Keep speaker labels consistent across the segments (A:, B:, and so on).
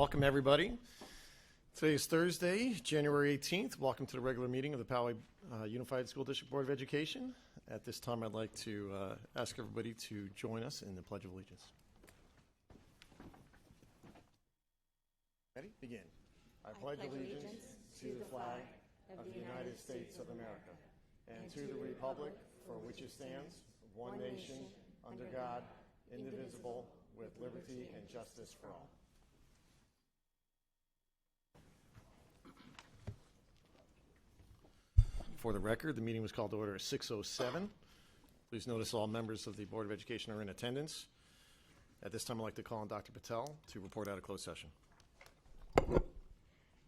A: Welcome, everybody. Today is Thursday, January 18th. Welcome to the regular meeting of the Poway Unified School District Board of Education. At this time, I'd like to ask everybody to join us in the Pledge of Allegiance. Ready? Begin. I pledge allegiance to the flag of the United States of America and to the republic for which it stands, one nation, under God, indivisible, with liberty and justice for all. For the record, the meeting was called to order at 6:07. Please notice all members of the Board of Education are in attendance. At this time, I'd like to call on Dr. Patel to report out of closed session.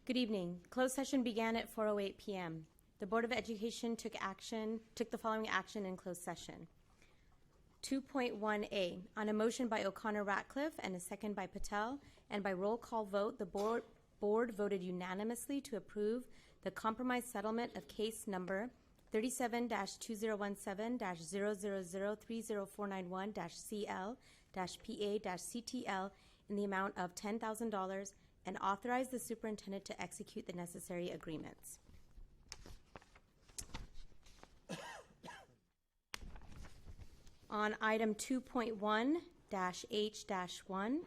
B: Good evening. Closed session began at 4:08 p.m. The Board of Education took the following action in closed session. 2.1a, on a motion by O'Connor-Ratcliffe and a second by Patel, and by roll call vote, the board voted unanimously to approve the compromise settlement of case number 37-2017-0003041-CL-PA-CTL in the amount of $10,000 and authorize the superintendent to execute the necessary agreements. On item 2.1-H-1,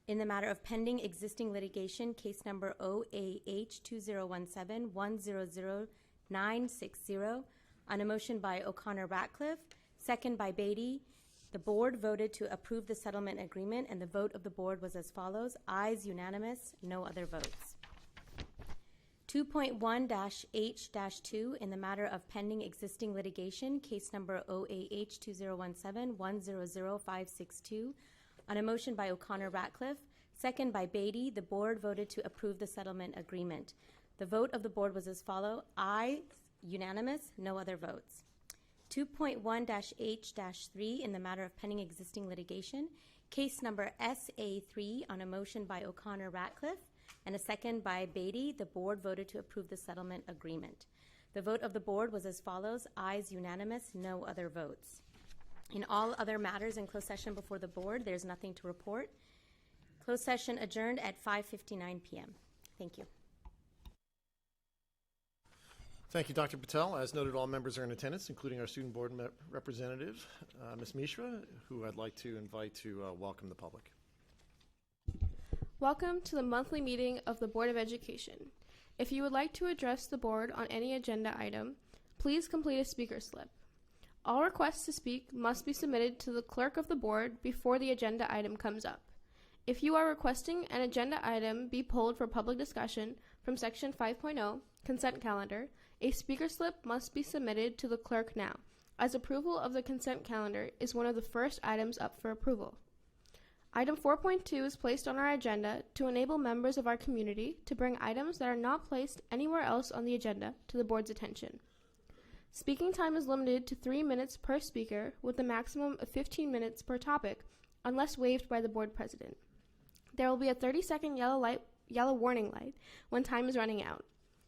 B: in the matter of pending existing litigation, case number OAH 2017-100960, on a motion by O'Connor-Ratcliffe, second by Beatty, the board voted to approve the settlement agreement, and the vote of the board was as follows: ayes unanimous, no other votes. 2.1-H-2, in the matter of pending existing litigation, case number OAH 2017-100562, on a motion by O'Connor-Ratcliffe, second by Beatty, the board voted to approve the settlement agreement. The vote of the board was as follows: ayes unanimous, no other votes. 2.1-H-3, in the matter of pending existing litigation, case number SA3, on a motion by O'Connor-Ratcliffe and a second by Beatty, the board voted to approve the settlement agreement. The vote of the board was as follows: ayes unanimous, no other votes. In all other matters in closed session before the board, there's nothing to report. Closed session adjourned at 5:59 p.m. Thank you.
A: Thank you, Dr. Patel. As noted, all members are in attendance, including our student board representative, Ms. Mishra, who I'd like to invite to welcome the public.
C: Welcome to the monthly meeting of the Board of Education. If you would like to address the board on any agenda item, please complete a speaker slip. All requests to speak must be submitted to the clerk of the board before the agenda item comes up. If you are requesting an agenda item be pulled for public discussion from Section 5.0, Consent Calendar, a speaker slip must be submitted to the clerk now, as approval of the consent calendar is one of the first items up for approval. Item 4.2 is placed on our agenda to enable members of our community to bring items that are not placed anywhere else on the agenda to the board's attention. Speaking time is limited to 3 minutes per speaker, with a maximum of 15 minutes per topic, unless waived by the board president. There will be a 30-second yellow warning light when time is running out.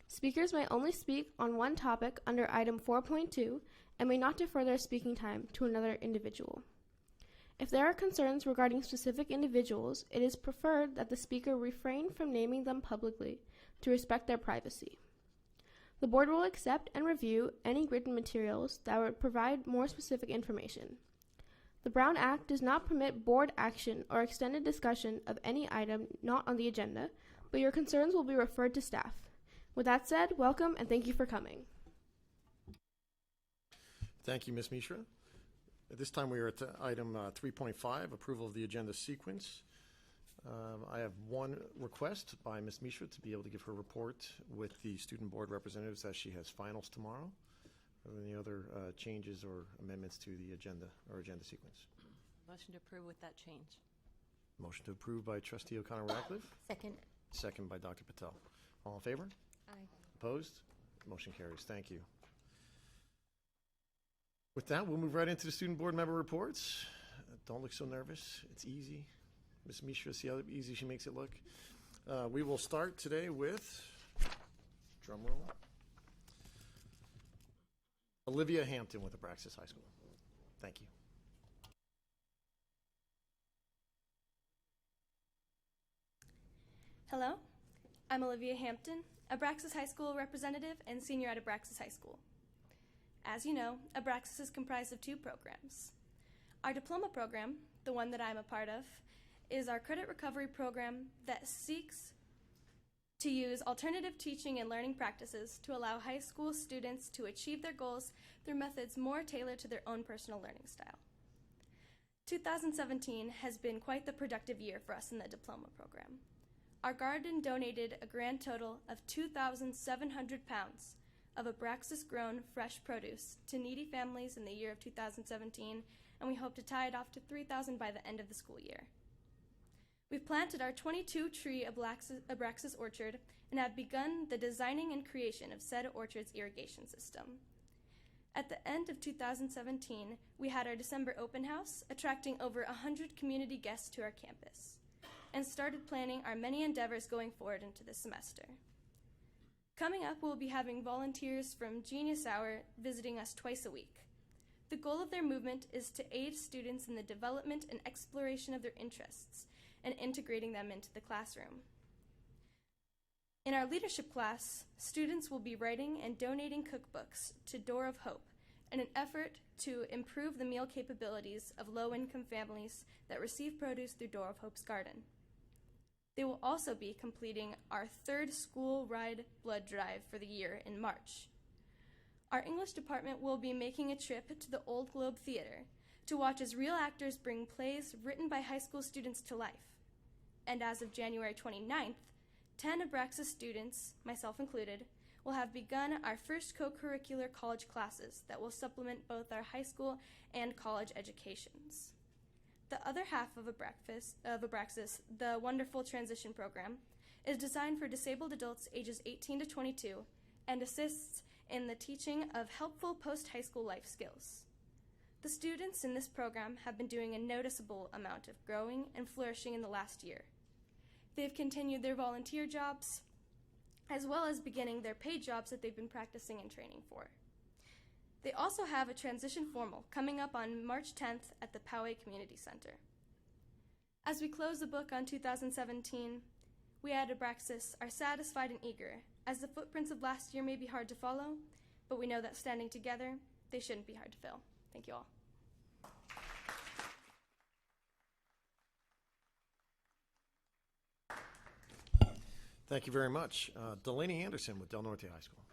C: Speakers may only speak on one topic under item 4.2 and may not defer their speaking time to another individual. If there are concerns regarding specific individuals, it is preferred that the speaker refrain from naming them publicly to respect their privacy. The board will accept and review any written materials that would provide more specific information. The Brown Act does not permit board action or extended discussion of any item not on the agenda, but your concerns will be referred to staff. With that said, welcome and thank you for coming.
A: Thank you, Ms. Mishra. At this time, we are at item 3.5, approval of the agenda sequence. I have one request by Ms. Mishra to be able to give her report with the student board representatives as she has finals tomorrow. Are there any other changes or amendments to the agenda or agenda sequence?
D: Motion to approve with that change.
A: Motion to approve by Trustee O'Connor-Ratcliffe.
B: Second.
A: Second by Dr. Patel. All in favor?
D: Aye.
A: Opposed? Motion carries. Thank you. With that, we'll move right into the student board member reports. Don't look so nervous. It's easy. Ms. Mishra, see how easy she makes it look? We will start today with, drum roll, Olivia Hampton with Abraxas High School. Thank you.
E: Hello, I'm Olivia Hampton, Abraxas High School representative and senior at Abraxas High School. As you know, Abraxas is comprised of two programs. Our diploma program, the one that I'm a part of, is our credit recovery program that seeks to use alternative teaching and learning practices to allow high school students to achieve their goals through methods more tailored to their own personal learning style. 2017 has been quite the productive year for us in the diploma program. Our garden donated a grand total of 2,700 pounds of Abraxas-grown fresh produce to needy families in the year of 2017, and we hope to tie it off to 3,000 by the end of the school year. We've planted our 22-tree Abraxas orchard and have begun the designing and creation of said orchard's irrigation system. At the end of 2017, we had our December open house, attracting over 100 community guests to our campus, and started planning our many endeavors going forward into the semester. Coming up, we'll be having volunteers from Genius Hour visiting us twice a week. The goal of their movement is to aid students in the development and exploration of their interests and integrating them into the classroom. In our leadership class, students will be writing and donating cookbooks to Door of Hope in an effort to improve the meal capabilities of low-income families that receive produce through Door of Hope's garden. They will also be completing our third school-wide blood drive for the year in March. Our English department will be making a trip to the Old Globe Theater to watch as real actors bring plays written by high school students to life. And as of January 29th, 10 Abraxas students, myself included, will have begun our first co-curricular college classes that will supplement both our high school and college educations. The other half of Abraxas, the Wonderful Transition Program, is designed for disabled adults ages 18 to 22 and assists in the teaching of helpful post-high school life skills. The students in this program have been doing a noticeable amount of growing and flourishing in the last year. They've continued their volunteer jobs, as well as beginning their paid jobs that they've been practicing and training for. They also have a transition formal coming up on March 10th at the Poway Community Center. As we close the book on 2017, we at Abraxas are satisfied and eager, as the footprints of last year may be hard to follow, but we know that standing together, they shouldn't be hard to fill. Thank you all.
A: Thank you very much. Delaney Anderson with Del Norte High School.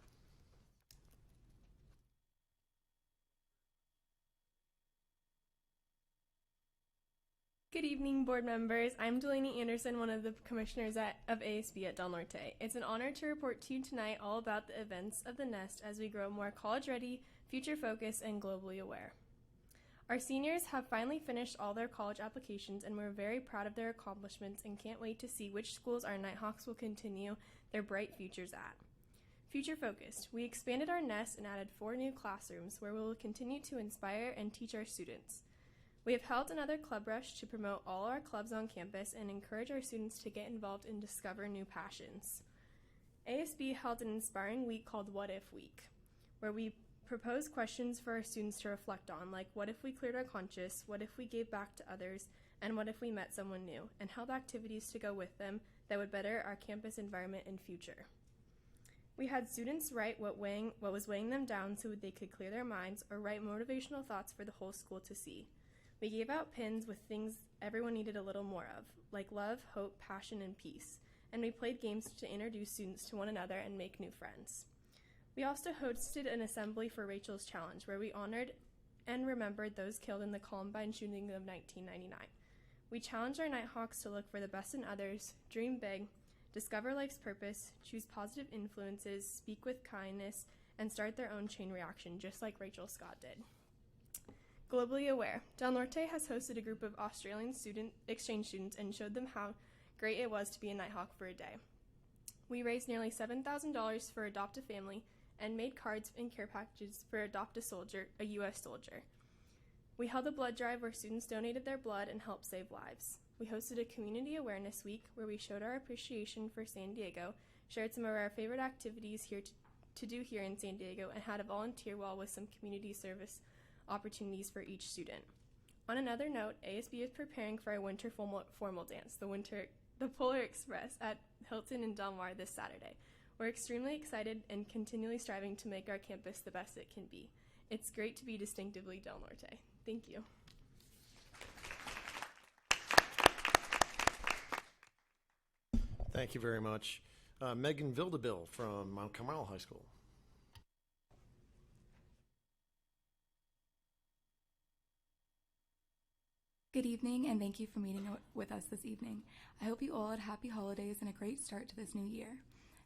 F: Good evening, board members. I'm Delaney Anderson, one of the commissioners of ASB at Del Norte. It's an honor to report to you tonight all about the events of the Nest as we grow more college-ready, future-focused, and globally aware. Our seniors have finally finished all their college applications, and we're very proud of their accomplishments and can't wait to see which schools our Nighthawks will continue their bright futures at. Future-focused, we expanded our Nest and added 4 new classrooms where we will continue to inspire and teach our students. We have held another club rush to promote all our clubs on campus and encourage our students to get involved and discover new passions. ASB held an inspiring week called What If Week, where we proposed questions for our students to reflect on, like what if we cleared our conscience, what if we gave back to others, and what if we met someone new, and held activities to go with them that would better our campus environment and future. We had students write what was weighing them down so they could clear their minds, or write motivational thoughts for the whole school to see. We gave out pins with things everyone needed a little more of, like love, hope, passion, and peace, and we played games to introduce students to one another and make new friends. We also hosted an assembly for Rachel's Challenge, where we honored and remembered those killed in the Columbine shooting of 1999. We challenged our Nighthawks to look for the best in others, dream big, discover life's purpose, choose positive influences, speak with kindness, and start their own chain reaction, just like Rachel Scott did. Globally aware, Del Norte has hosted a group of Australian exchange students and showed them how great it was to be a Nighthawk for a day. We raised nearly $7,000 for Adopt a Family and made cards and care packages for Adopt a Soldier, a U.S. soldier. We held a blood drive where students donated their blood and helped save lives. We hosted a community awareness week where we showed our appreciation for San Diego, shared some of our favorite activities here to do here in San Diego, and had a volunteer wall with some community service opportunities for each student. On another note, ASB is preparing for our winter formal dance, the the Polar Express at Hilton and Del Mar this Saturday. We're extremely excited and continually striving to make our campus the best it can be. It's great to be distinctively Del Norte. Thank you.
A: Thank you very much. Megan Vildebill from Mount Carmel High School.
G: Good evening, and thank you for meeting with us this evening. I hope you all had happy holidays and a great start to this new year.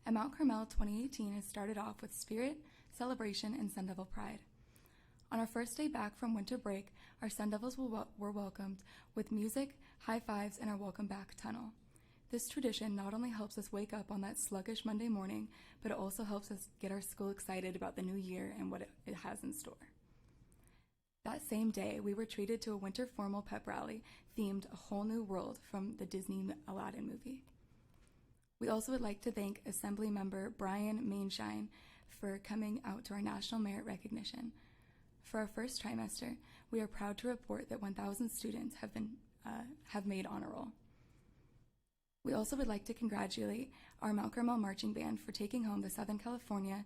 G: At Mount Carmel, 2018 has started off with spirit, celebration, and Sun Devil pride. On our first day back from winter break, our Sun Devils were welcomed with music, high fives, and our welcome back tunnel. This tradition not only helps us wake up on that sluggish Monday morning, but it also helps us get our school excited about the new year and what it has in store. That same day, we were treated to a winter formal pep rally themed A Whole New World from the Disney Aladdin movie. We also would like to thank Assembly Member Brian Mainshine for coming out to our National Merit Recognition. For our first trimester, we are proud to report that 1,000 students have made honor roll. We also would like to congratulate our Mount Carmel Marching Band for taking home the Southern California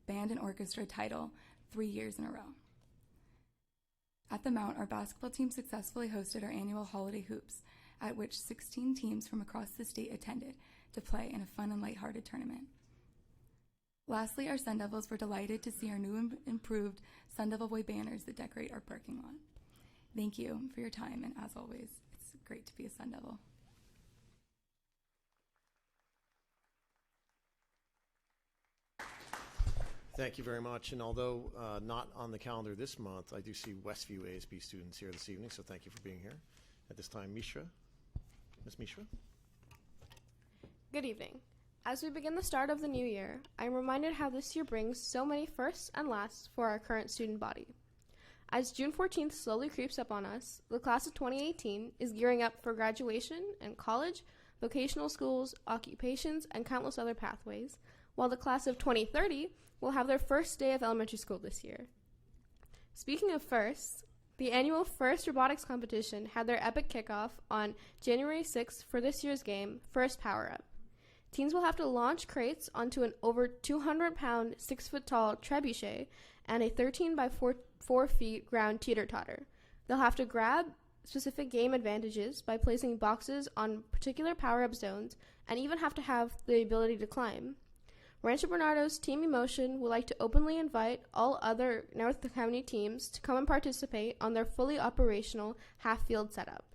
G: Band and Orchestra title 3 years in a row. At the Mount, our basketball team successfully hosted our annual Holiday Hoops, at which 16 teams from across the state attended to play in a fun and lighthearted tournament. Lastly, our Sun Devils were delighted to see our new and improved Sun Devil Boy banners that decorate our parking lot. Thank you for your time, and as always, it's great to be a Sun Devil.
A: Thank you very much. And although not on the calendar this month, I do see Westview ASB students here this evening, so thank you for being here. At this time, Mishra. Ms. Mishra?
C: Good evening. As we begin the start of the new year, I am reminded how this year brings so many firsts and lasts for our current student body. As June 14th slowly creeps up on us, the class of 2018 is gearing up for graduation and college, vocational schools, occupations, and countless other pathways, while the class of 2030 will have their first day of elementary school this year. Speaking of firsts, the annual First Robotics Competition had their epic kickoff on January 6th for this year's game, First Power Up. Teens will have to launch crates onto an over 200-pound, 6-foot-tall trebuchet and a 13 by 4 feet ground teeter-totter. They'll have to grab specific game advantages by placing boxes on particular power-up zones and even have to have the ability to climb. Rancho Bernardo's Team Emotion would like to openly invite all other North County teams to come and participate on their fully operational half-field setup.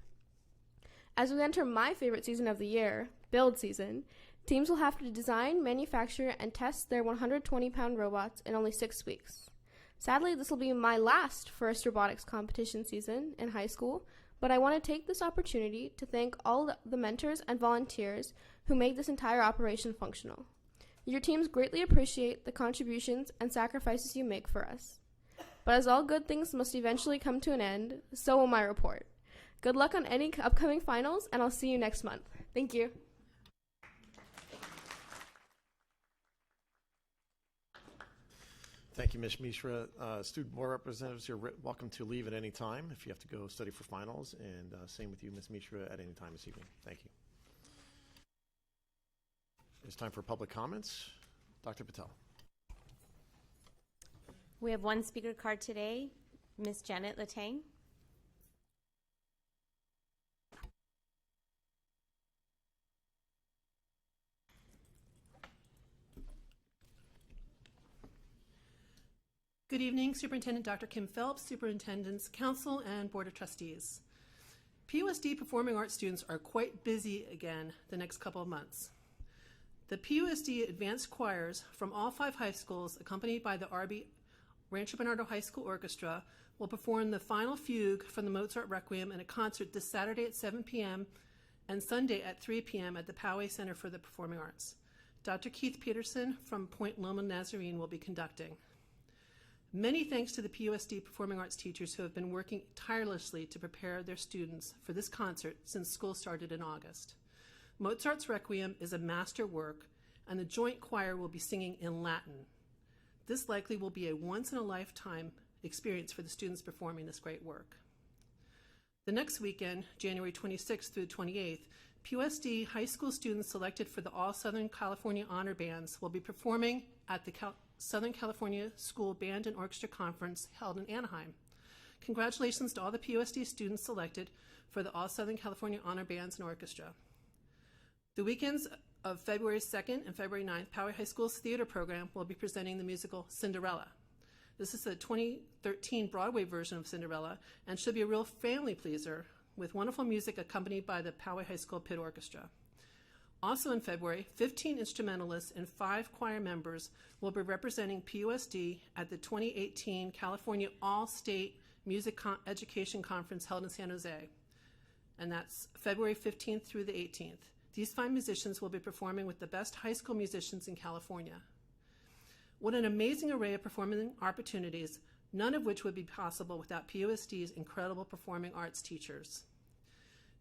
C: As we enter my favorite season of the year, build season, teams will have to design, manufacture, and test their 120-pound robots in only 6 weeks. Sadly, this will be my last First Robotics competition season in high school, but I want to take this opportunity to thank all the mentors and volunteers who made this entire operation functional. Your teams greatly appreciate the contributions and sacrifices you make for us. But as all good things must eventually come to an end, so will my report. Good luck on any upcoming finals, and I'll see you next month. Thank you.
A: Thank you, Ms. Mishra. Student board representatives, you're welcome to leave at any time if you have to go study for finals, and same with you, Ms. Mishra, at any time this evening. Thank you. It's time for public comments. Dr. Patel.
B: We have one speaker card today, Ms. Janet Latang.
H: Good evening, Superintendent Dr. Kim Phelps, Superintendent's Council, and Board of Trustees. PUSD performing arts students are quite busy again the next couple of months. The PUSD advanced choirs from all 5 high schools, accompanied by the RB Rancho Bernardo High School Orchestra, will perform the final fugue from the Mozart Requiem in a concert this Saturday at 7 p.m. and Sunday at 3 p.m. at the Poway Center for the Performing Arts. Dr. Keith Peterson from Point Loma Nazarene will be conducting. Many thanks to the PUSD performing arts teachers who have been working tirelessly to prepare their students for this concert since school started in August. Mozart's Requiem is a master work, and the joint choir will be singing in Latin. This likely will be a once-in-a-lifetime experience for the students performing this great work. The next weekend, January 26th through 28th, PUSD high school students selected for the All Southern California Honor Bands will be performing at the Southern California School Band and Orchestra Conference held in Anaheim. Congratulations to all the PUSD students selected for the All Southern California Honor Bands and Orchestra. The weekends of February 2nd and February 9th, Poway High School's theater program will be presenting the musical Cinderella. This is the 2013 Broadway version of Cinderella and should be a real family pleaser with wonderful music accompanied by the Poway High School Pit Orchestra. Also in February, 15 instrumentalists and 5 choir members will be representing PUSD at the 2018 California All-State Music Education Conference held in San Jose, and that's February 15th through the 18th. These fine musicians will be performing with the best high school musicians in California. What an amazing array of performing opportunities, none of which would be possible without PUSD's incredible performing arts teachers.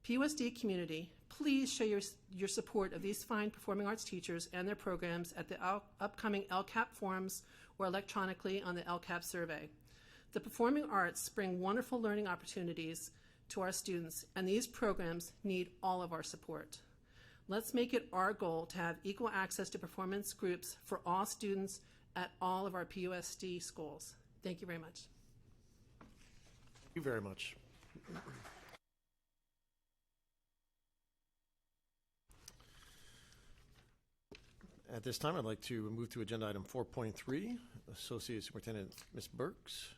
H: PUSD community, please show your support of these fine performing arts teachers and their programs at the upcoming LCAP forums or electronically on the LCAP survey. The performing arts bring wonderful learning opportunities to our students, and these programs need all of our support. Let's make it our goal to have equal access to performance groups for all students at all of our PUSD schools. Thank you very much.
A: Thank you very much. At this time, I'd like to move to agenda item 4.3, Associate Superintendent Ms. Burks.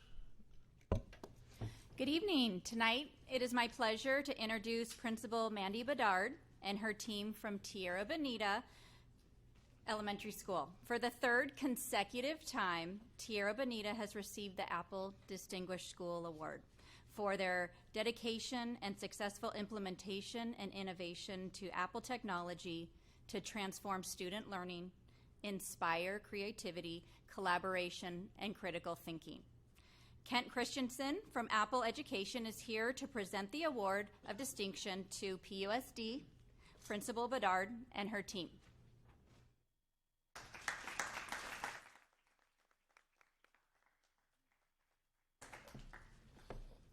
I: Good evening. Tonight, it is my pleasure to introduce Principal Mandy Bedard and her team from Tierra Bonita Elementary School. For the third consecutive time, Tierra Bonita has received the Apple Distinguished School Award for their dedication and successful implementation and innovation to Apple technology to transform student learning, inspire creativity, collaboration, and critical thinking. Kent Christensen from Apple Education is here to present the award of distinction to PUSD, Principal Bedard, and her team.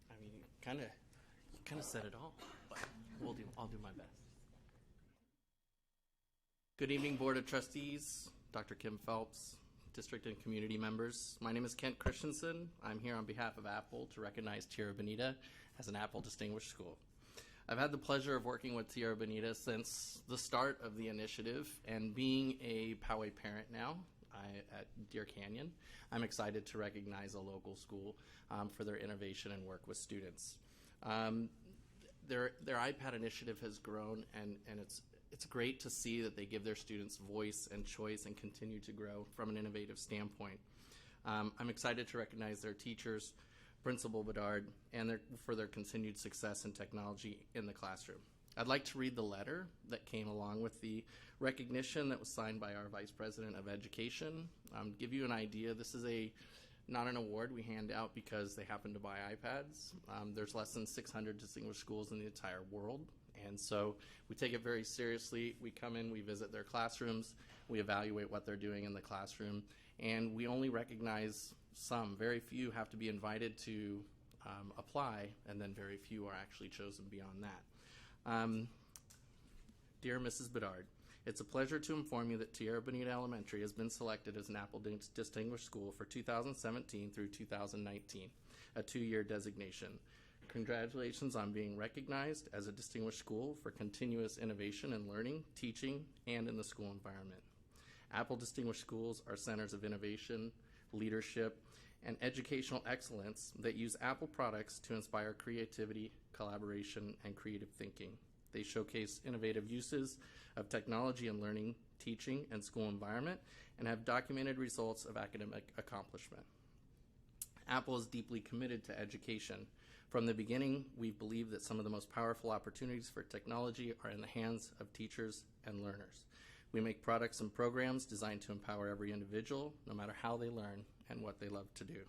J: I mean, you kind of said it all, but I'll do my best. Good evening, Board of Trustees, Dr. Kim Phelps, district and community members. My name is Kent Christensen. I'm here on behalf of Apple to recognize Tierra Bonita as an Apple Distinguished School. I've had the pleasure of working with Tierra Bonita since the start of the initiative, and being a Poway parent now at Deer Canyon, I'm excited to recognize a local school for their innovation and work with students. Their iPad initiative has grown, and it's great to see that they give their students voice and choice and continue to grow from an innovative standpoint. I'm excited to recognize their teachers, Principal Bedard, and for their continued success in technology in the classroom. I'd like to read the letter that came along with the recognition that was signed by our Vice President of Education. Give you an idea, this is not an award we hand out because they happen to buy iPads. There's less than 600 distinguished schools in the entire world, and so we take it very seriously. We come in, we visit their classrooms, we evaluate what they're doing in the classroom, and we only recognize some. Very few have to be invited to apply, and then very few are actually chosen beyond that. Dear Mrs. Bedard, it's a pleasure to inform you that Tierra Bonita Elementary has been selected as an Apple Distinguished School for 2017 through 2019, a 2-year designation. Congratulations on being recognized as a distinguished school for continuous innovation in learning, teaching, and in the school environment. Apple Distinguished Schools are centers of innovation, leadership, and educational excellence that use Apple products to inspire creativity, collaboration, and creative thinking. They showcase innovative uses of technology in learning, teaching, and school environment, and have documented results of academic accomplishment. Apple is deeply committed to education. From the beginning, we believe that some of the most powerful opportunities for technology are in the hands of teachers and learners. We make products and programs designed to empower every individual, no matter how they learn and what they love to do.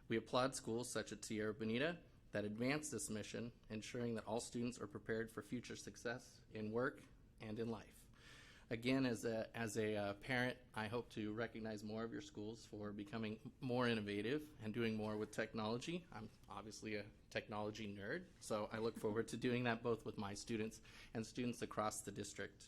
J: We applaud schools such as Tierra Bonita that advance this mission, ensuring that all students are prepared for future success in work and in life. Again, as a parent, I hope to recognize more of your schools for becoming more innovative and doing more with technology. I'm obviously a technology nerd, so I look forward to doing that both with my students and students across the district.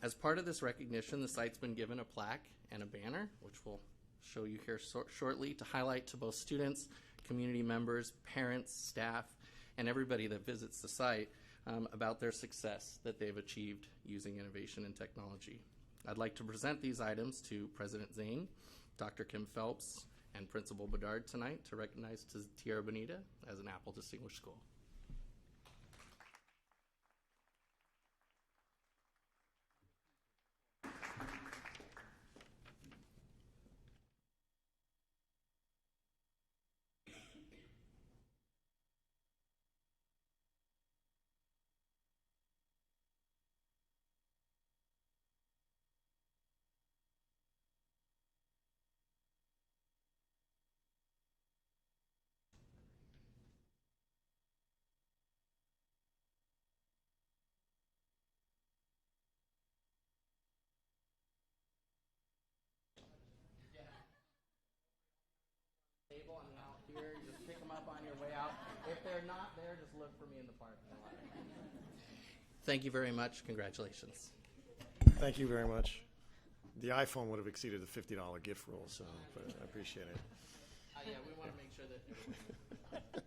J: As part of this recognition, the site's been given a plaque and a banner, which we'll show you here shortly, to highlight to both students, community members, parents, staff, and everybody that visits the site about their success that they've achieved using innovation and technology. I'd like to present these items to President Zane, Dr. Kim Phelps, and Principal Bedard tonight to recognize Tierra Bonita as an Apple Distinguished School. Table, I'm out here. Just pick them up on your way out. If they're not there, just look for me in the parking lot. Thank you very much. Congratulations.
A: Thank you very much. The iPhone would have exceeded the $50 gift rule, so but I appreciate it.
J: Yeah, we want to make sure that everyone...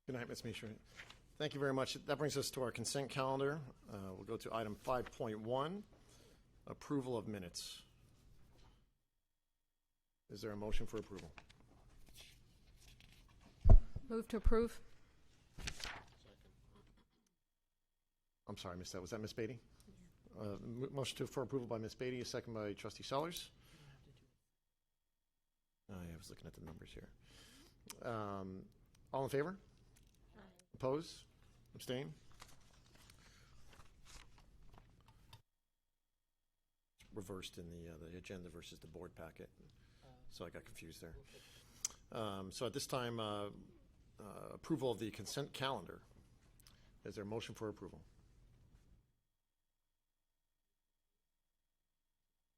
A: Good night, Ms. Mishra. Thank you very much. That brings us to our consent calendar. We'll go to item 5.1, approval of minutes. Is there a motion for approval?
D: Move to approve.
A: I'm sorry, I missed that. Was that Ms. Beatty? Motion for approval by Ms. Beatty, a second by Trustee Sellers. Oh, yeah, I was looking at the numbers here. All in favor? Oppose? Abstain? Reversed in the agenda versus the board packet, so I got confused there. So at this time, approval of the consent calendar. Is there a motion for approval?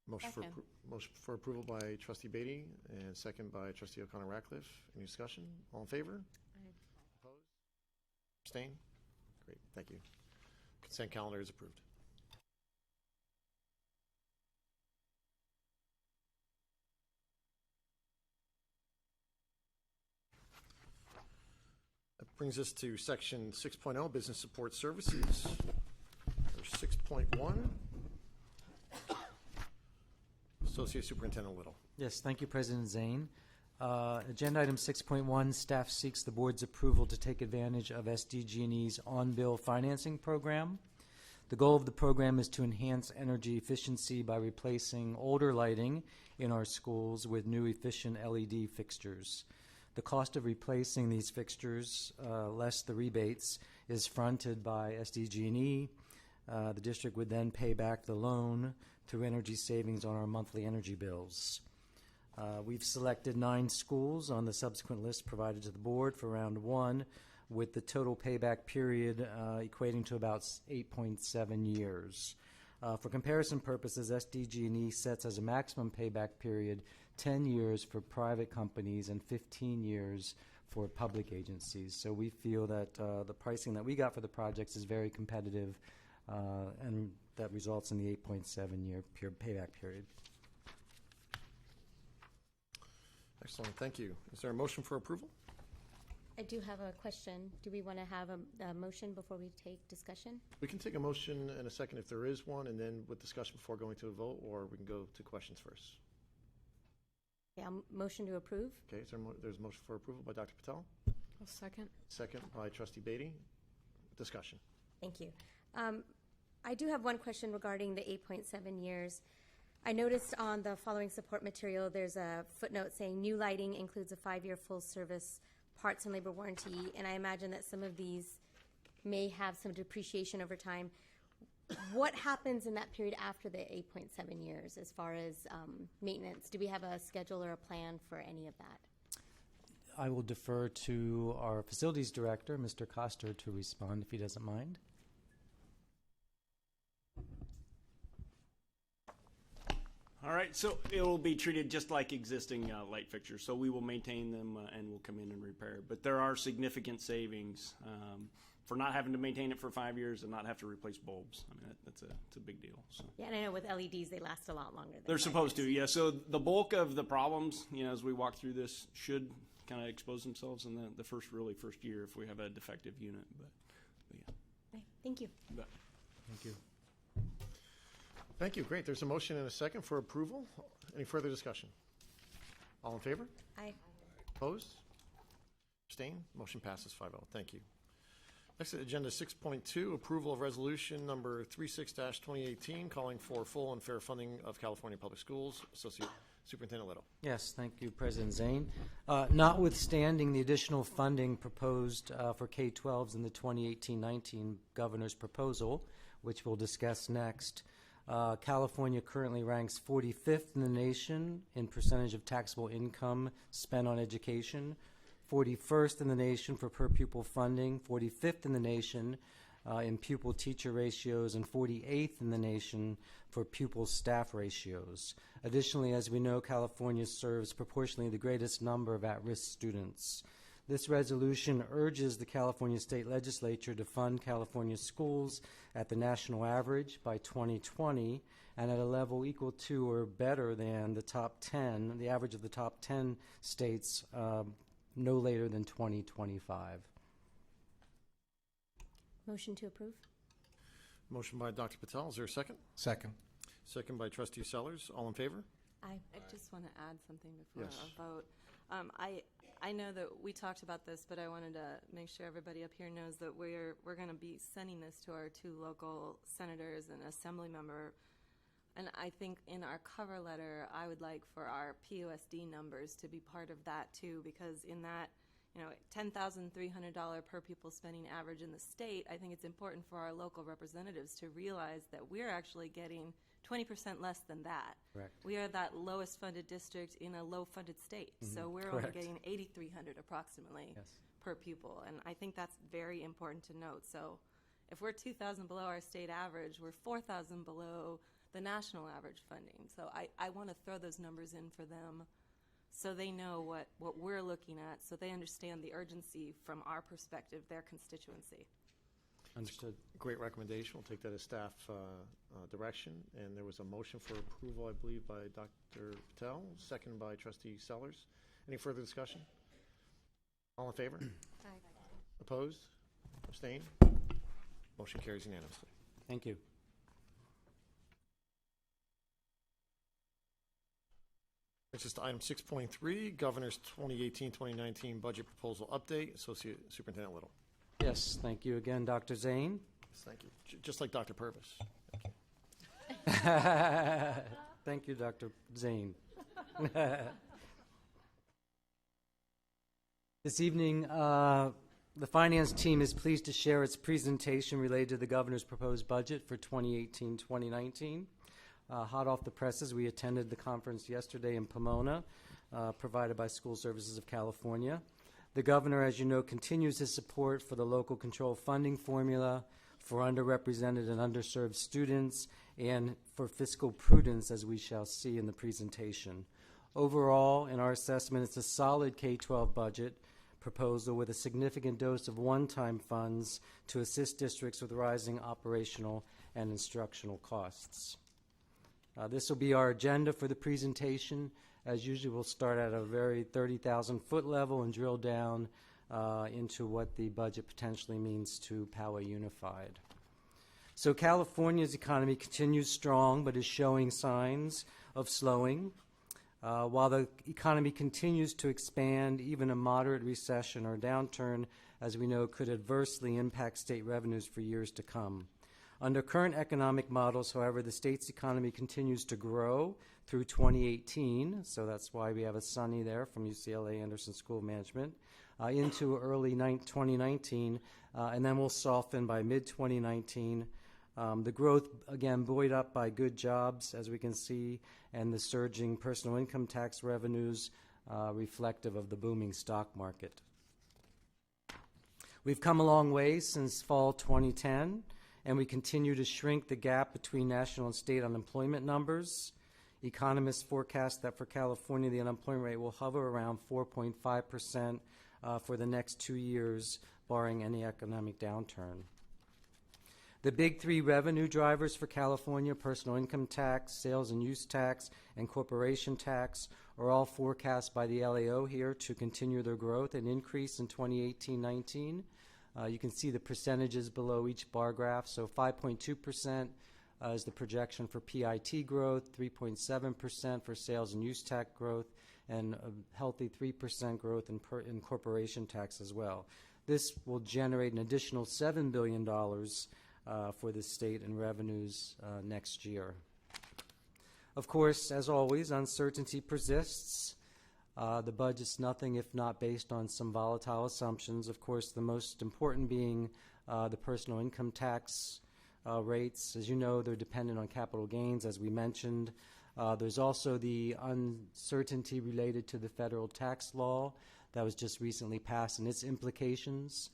A: Motion for approval by Trustee Beatty and second by Trustee O'Connor-Ratcliffe. Any discussion? All in favor? Opposed? Abstain? Great, thank you. Consent calendar is approved. That brings us to section 6.0, Business Support Services. Or 6.1. Associate Superintendent Little.
K: Yes, thank you, President Zane. Agenda item 6.1, staff seeks the board's approval to take advantage of SDG&E's on-bill financing program. The goal of the program is to enhance energy efficiency by replacing older lighting in our schools with new efficient LED fixtures. The cost of replacing these fixtures, less the rebates, is fronted by SDG&E. The district would then pay back the loan through energy savings on our monthly energy bills. We've selected 9 schools on the subsequent list provided to the board for round 1, with the total payback period equating to about 8.7 years. For comparison purposes, SDG&E sets as a maximum payback period 10 years for private companies and 15 years for public agencies. So we feel that the pricing that we got for the projects is very competitive, and that results in the 8.7-year payback period.
A: Excellent, thank you. Is there a motion for approval?
B: I do have a question. Do we want to have a motion before we take discussion?
A: We can take a motion in a second if there is one, and then with discussion before going to a vote, or we can go to questions first.
B: Yeah, motion to approve.
A: Okay, so there's a motion for approval by Dr. Patel.
D: I'll second.
A: Second by Trustee Beatty. Discussion.
B: Thank you. I do have one question regarding the 8.7 years. I noticed on the following support material, there's a footnote saying new lighting includes a 5-year full service parts and labor warranty, and I imagine that some of these may have some depreciation over time. what happens in that period after the 8.7 years as far as maintenance? Do we have a schedule or a plan for any of that?
K: I will defer to our facilities director, Mr. Coster, to respond if he doesn't mind.
L: All right, so it will be treated just like existing light fixtures. So we will maintain them and we'll come in and repair. But there are significant savings for not having to maintain it for 5 years and not have to replace bulbs. I mean, it's a big deal. So.
B: Yeah, and I know with LEDs, they last a lot longer.
L: They're supposed to, yeah. So the bulk of the problems, as we walk through this, should kind of expose themselves in the first year if we have a defective unit. But yeah.
B: Okay, thank you.
L: But.
K: Thank you.
A: Thank you. Great. There's a motion and a second for approval. Any further discussion? All in favor?
B: Aye.
A: Opposed? Abstain? Motion passes 5-0. Thank you. Next, agenda 6.2, approval of resolution number 36-2018, calling for full and fair funding of California Public Schools. Associate Superintendent Little.
K: Yes, thank you, President Zane. Notwithstanding the additional funding proposed for K-12s in the 2018-19 governor's proposal, which we'll discuss next, California currently ranks 45th in the nation in percentage of taxable income spent on education, 41st in the nation for per pupil funding, 45th in the nation in pupil-teacher ratios, and 48th in the nation for pupil-staff ratios. Additionally, as we know, California serves proportionally the greatest number of at-risk students. This resolution urges the California State Legislature to fund California schools at the national average by 2020 and at a level equal to or better than the average of the top 10 states no later than 2025.
B: Motion to approve.
A: Motion by Dr. Patel. Is there a second?
M: Second.
A: Second by Trustee Sellers. All in favor?
B: Aye.
N: I just want to add something before
A: Yes.
N: a vote. I know that we talked about this, but I wanted to make sure everybody up here knows that we're going to be sending this to our 2 local senators and assembly member. And I think in our cover letter, I would like for our PUSD numbers to be part of that too, because in that, $10,300 per pupil spending average in the state, I think it's important for our local representatives to realize that we're actually getting 20% less than that.
K: Correct.
N: We are that lowest funded district in a low funded state. So we're only getting $8,300 approximately per pupil. And I think that's very important to note. So if we're 2,000 below our state average, we're 4,000 below the national average funding. So I want to throw those numbers in for them so they know what we're looking at, so they understand the urgency from our perspective, their constituency.
K: Understood.
A: Great recommendation. We'll take that as staff direction. And there was a motion for approval, I believe, by Dr. Patel, second by Trustee Sellers. Any further discussion? All in favor?
B: Aye.
A: Opposed? Abstained? Motion carries unanimously.
K: Thank you.
A: Next is to item 6.3, Governor's 2018-2019 Budget Proposal Update. Associate Superintendent Little.
K: Yes, thank you again, Dr. Zane.
A: Yes, thank you. Just like Dr. Purvis.
K: Thank you, Dr. Zane. This evening, the finance team is pleased to share its presentation related to the governor's proposed budget for 2018-2019. Hot off the presses, we attended the conference yesterday in Pomona, provided by School Services of California. The governor, as you know, continues his support for the local control funding formula, for underrepresented and underserved students, and for fiscal prudence, as we shall see in the presentation. Overall, in our assessment, it's a solid K-12 budget proposal with a significant dose of one-time funds to assist districts with rising operational and instructional costs. This will be our agenda for the presentation. As usual, we'll start at a very 30,000-foot level and drill down into what the budget potentially means to Poway Unified. So California's economy continues strong, but is showing signs of slowing. While the economy continues to expand, even a moderate recession or downturn, as we know, could adversely impact state revenues for years to come. Under current economic models, however, the state's economy continues to grow through 2018, so that's why we have a Sunny there from UCLA Anderson School of Management, into early 2019, and then we'll soften by mid-2019 The growth, again, buoyed up by good jobs, as we can see, and the surging personal income tax revenues reflective of the booming stock market. We've come a long way since fall 2010, and we continue to shrink the gap between national and state unemployment numbers. Economists forecast that for California, the unemployment rate will hover around 4.5% for the next 2 years, barring any economic downturn. The big three revenue drivers for California, personal income tax, sales and use tax, and corporation tax, are all forecast by the LAO here to continue their growth and increase in 2018-19. You can see the percentages below each bar graph. So 5.2% is the projection for PIT growth, 3.7% for sales and use tax growth, and a healthy 3% growth in corporation tax as well. This will generate an additional $7 billion for the state in revenues next year. Of course, as always, uncertainty persists. The budget's nothing if not based on some volatile assumptions. Of course, the most important being the personal income tax rates. As you know, they're dependent on capital gains, as we mentioned. There's also the uncertainty related to the federal tax law that was just recently passed and its implications.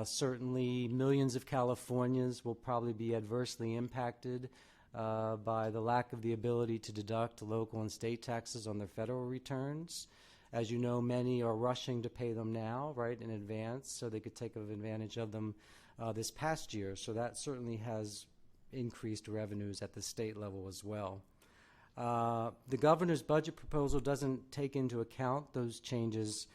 K: Certainly, millions of Californians will probably be adversely impacted by the lack of the ability to deduct local and state taxes on their federal returns. As you know, many are rushing to pay them now, right, in advance, so they could take advantage of them this past year. So that certainly has increased revenues at the state level as well. The governor's budget proposal doesn't take into account those changes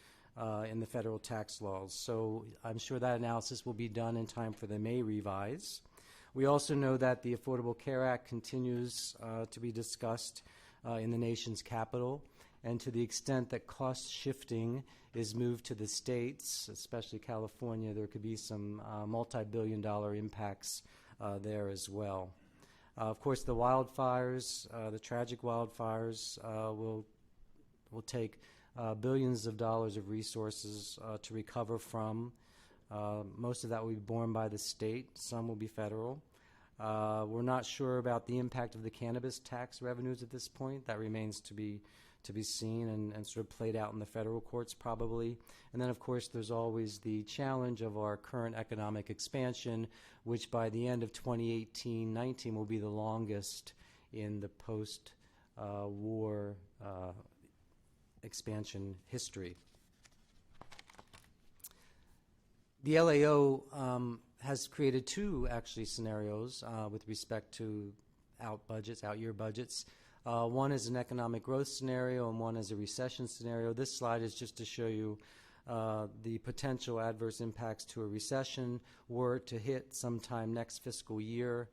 K: in the federal tax laws, so I'm sure that analysis will be done in time for the May revise. We also know that the Affordable Care Act continues to be discussed in the nation's capital, and to the extent that cost shifting is moved to the states, especially California, there could be some multi-billion-dollar impacts there as well. Of course, the wildfires, the tragic wildfires, will take billions of dollars of resources to recover from. Most of that will be borne by the state. Some will be federal. We're not sure about the impact of the cannabis tax revenues at this point. That remains to be seen and sort of played out in the federal courts probably. And then, of course, there's always the challenge of our current economic expansion, which by the end of 2018-19 will be the longest in the post-war expansion history. The LAO has created two, actually, scenarios with respect to out-year budgets. One is an economic growth scenario and one is a recession scenario. This slide is just to show you the potential adverse impacts to a recession were to hit sometime next fiscal year.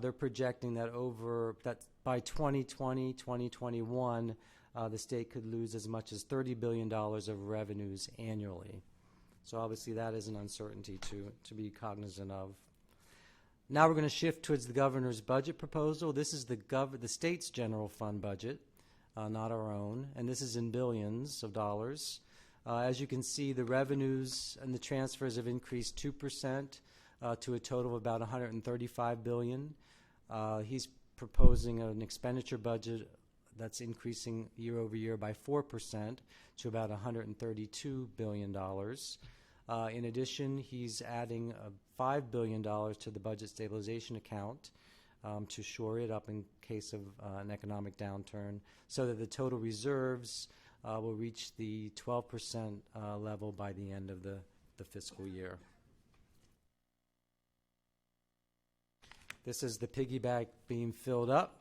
K: They're projecting that by 2020, 2021, the state could lose as much as $30 billion of revenues annually. So obviously that is an uncertainty to be cognizant of. Now we're going to shift towards the governor's budget proposal. This is the state's general fund budget, not our own, and this is in billions of dollars. As you can see, the revenues and the transfers have increased 2% to a total of about $135 billion. He's proposing an expenditure budget that's increasing year over year by 4% to about $132 billion. In addition, he's adding $5 billion to the budget stabilization account to shore it up in case of an economic downturn, so that the total reserves will reach the 12% level by the end of the fiscal year. This is the piggy bank being filled up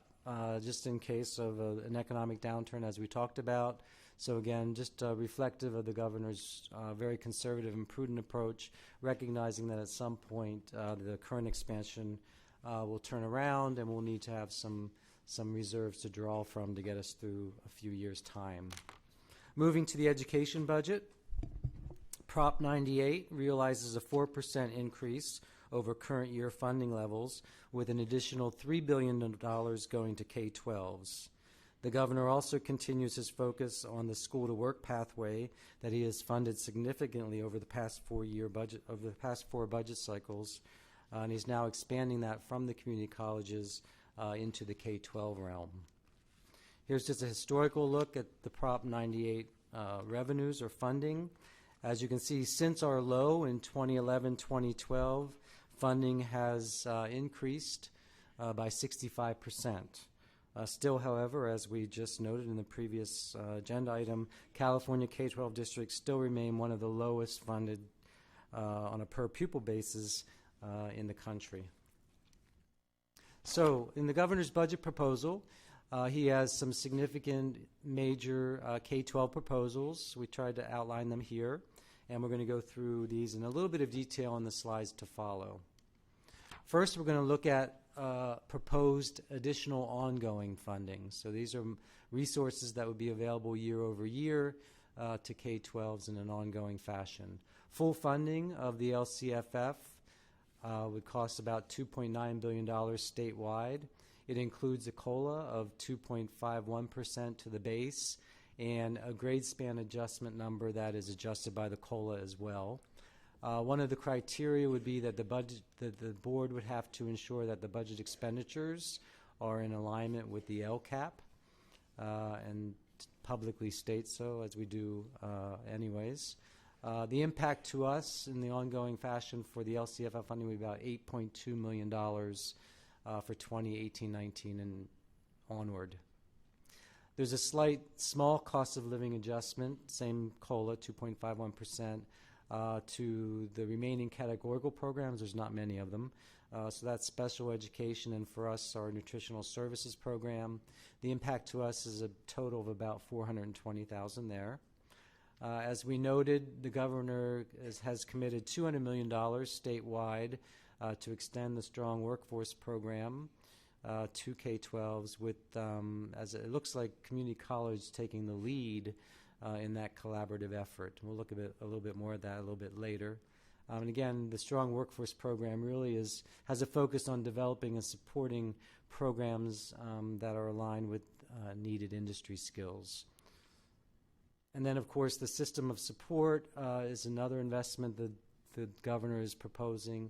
K: just in case of an economic downturn, as we talked about. So again, just reflective of the governor's very conservative and prudent approach, recognizing that at some point the current expansion will turn around and we'll need to have some reserves to draw from to get us through a few years' time. Moving to the education budget, Prop 98 realizes a 4% increase over current year funding levels, with an additional $3 billion going to K-12s. The governor also continues his focus on the school-to-work pathway that he has funded significantly over the past four budget cycles, and he's now expanding that from the community colleges into the K-12 realm. Here's just a historical look at the Prop 98 revenues or funding. As you can see, since our low in 2011-2012, funding has increased by 65%. Still, however, as we just noted in the previous agenda item, California K-12 districts still remain one of the lowest funded on a per-pupil basis in the country. So, in the governor's budget proposal, he has some significant major K-12 proposals. We tried to outline them here, and we're going to go through these in a little bit of detail in the slides to follow. First, we're going to look at proposed additional ongoing funding. So these are resources that would be available year over year to K-12s in an ongoing fashion. Full funding of the LCFF would cost about $2.9 billion statewide. It includes a COLA of 2.51% to the base and a grade span adjustment number that is adjusted by the COLA as well. One of the criteria would be that the board would have to ensure that the budget expenditures are in alignment with the LCAP and publicly state so, as we do anyways. The impact to us in the ongoing fashion for the LCFF funding would be about $8.2 million for 2018-19 and onward. There's a small cost of living adjustment, same COLA, 2.51%. To the remaining categorical programs, there's not many of them. So that's special education, and for us, our nutritional services program. The impact to us is a total of about $420,000 there. As we noted, the governor has committed $200 million statewide to extend the Strong Workforce Program to K-12s with, as it looks like, community college taking the lead in that collaborative effort. We'll look a little bit more at that a little bit later. And again, the Strong Workforce Program really has a focus on developing and supporting programs that are aligned with needed industry skills. And then, of course, the system of support is another investment that the governor is proposing.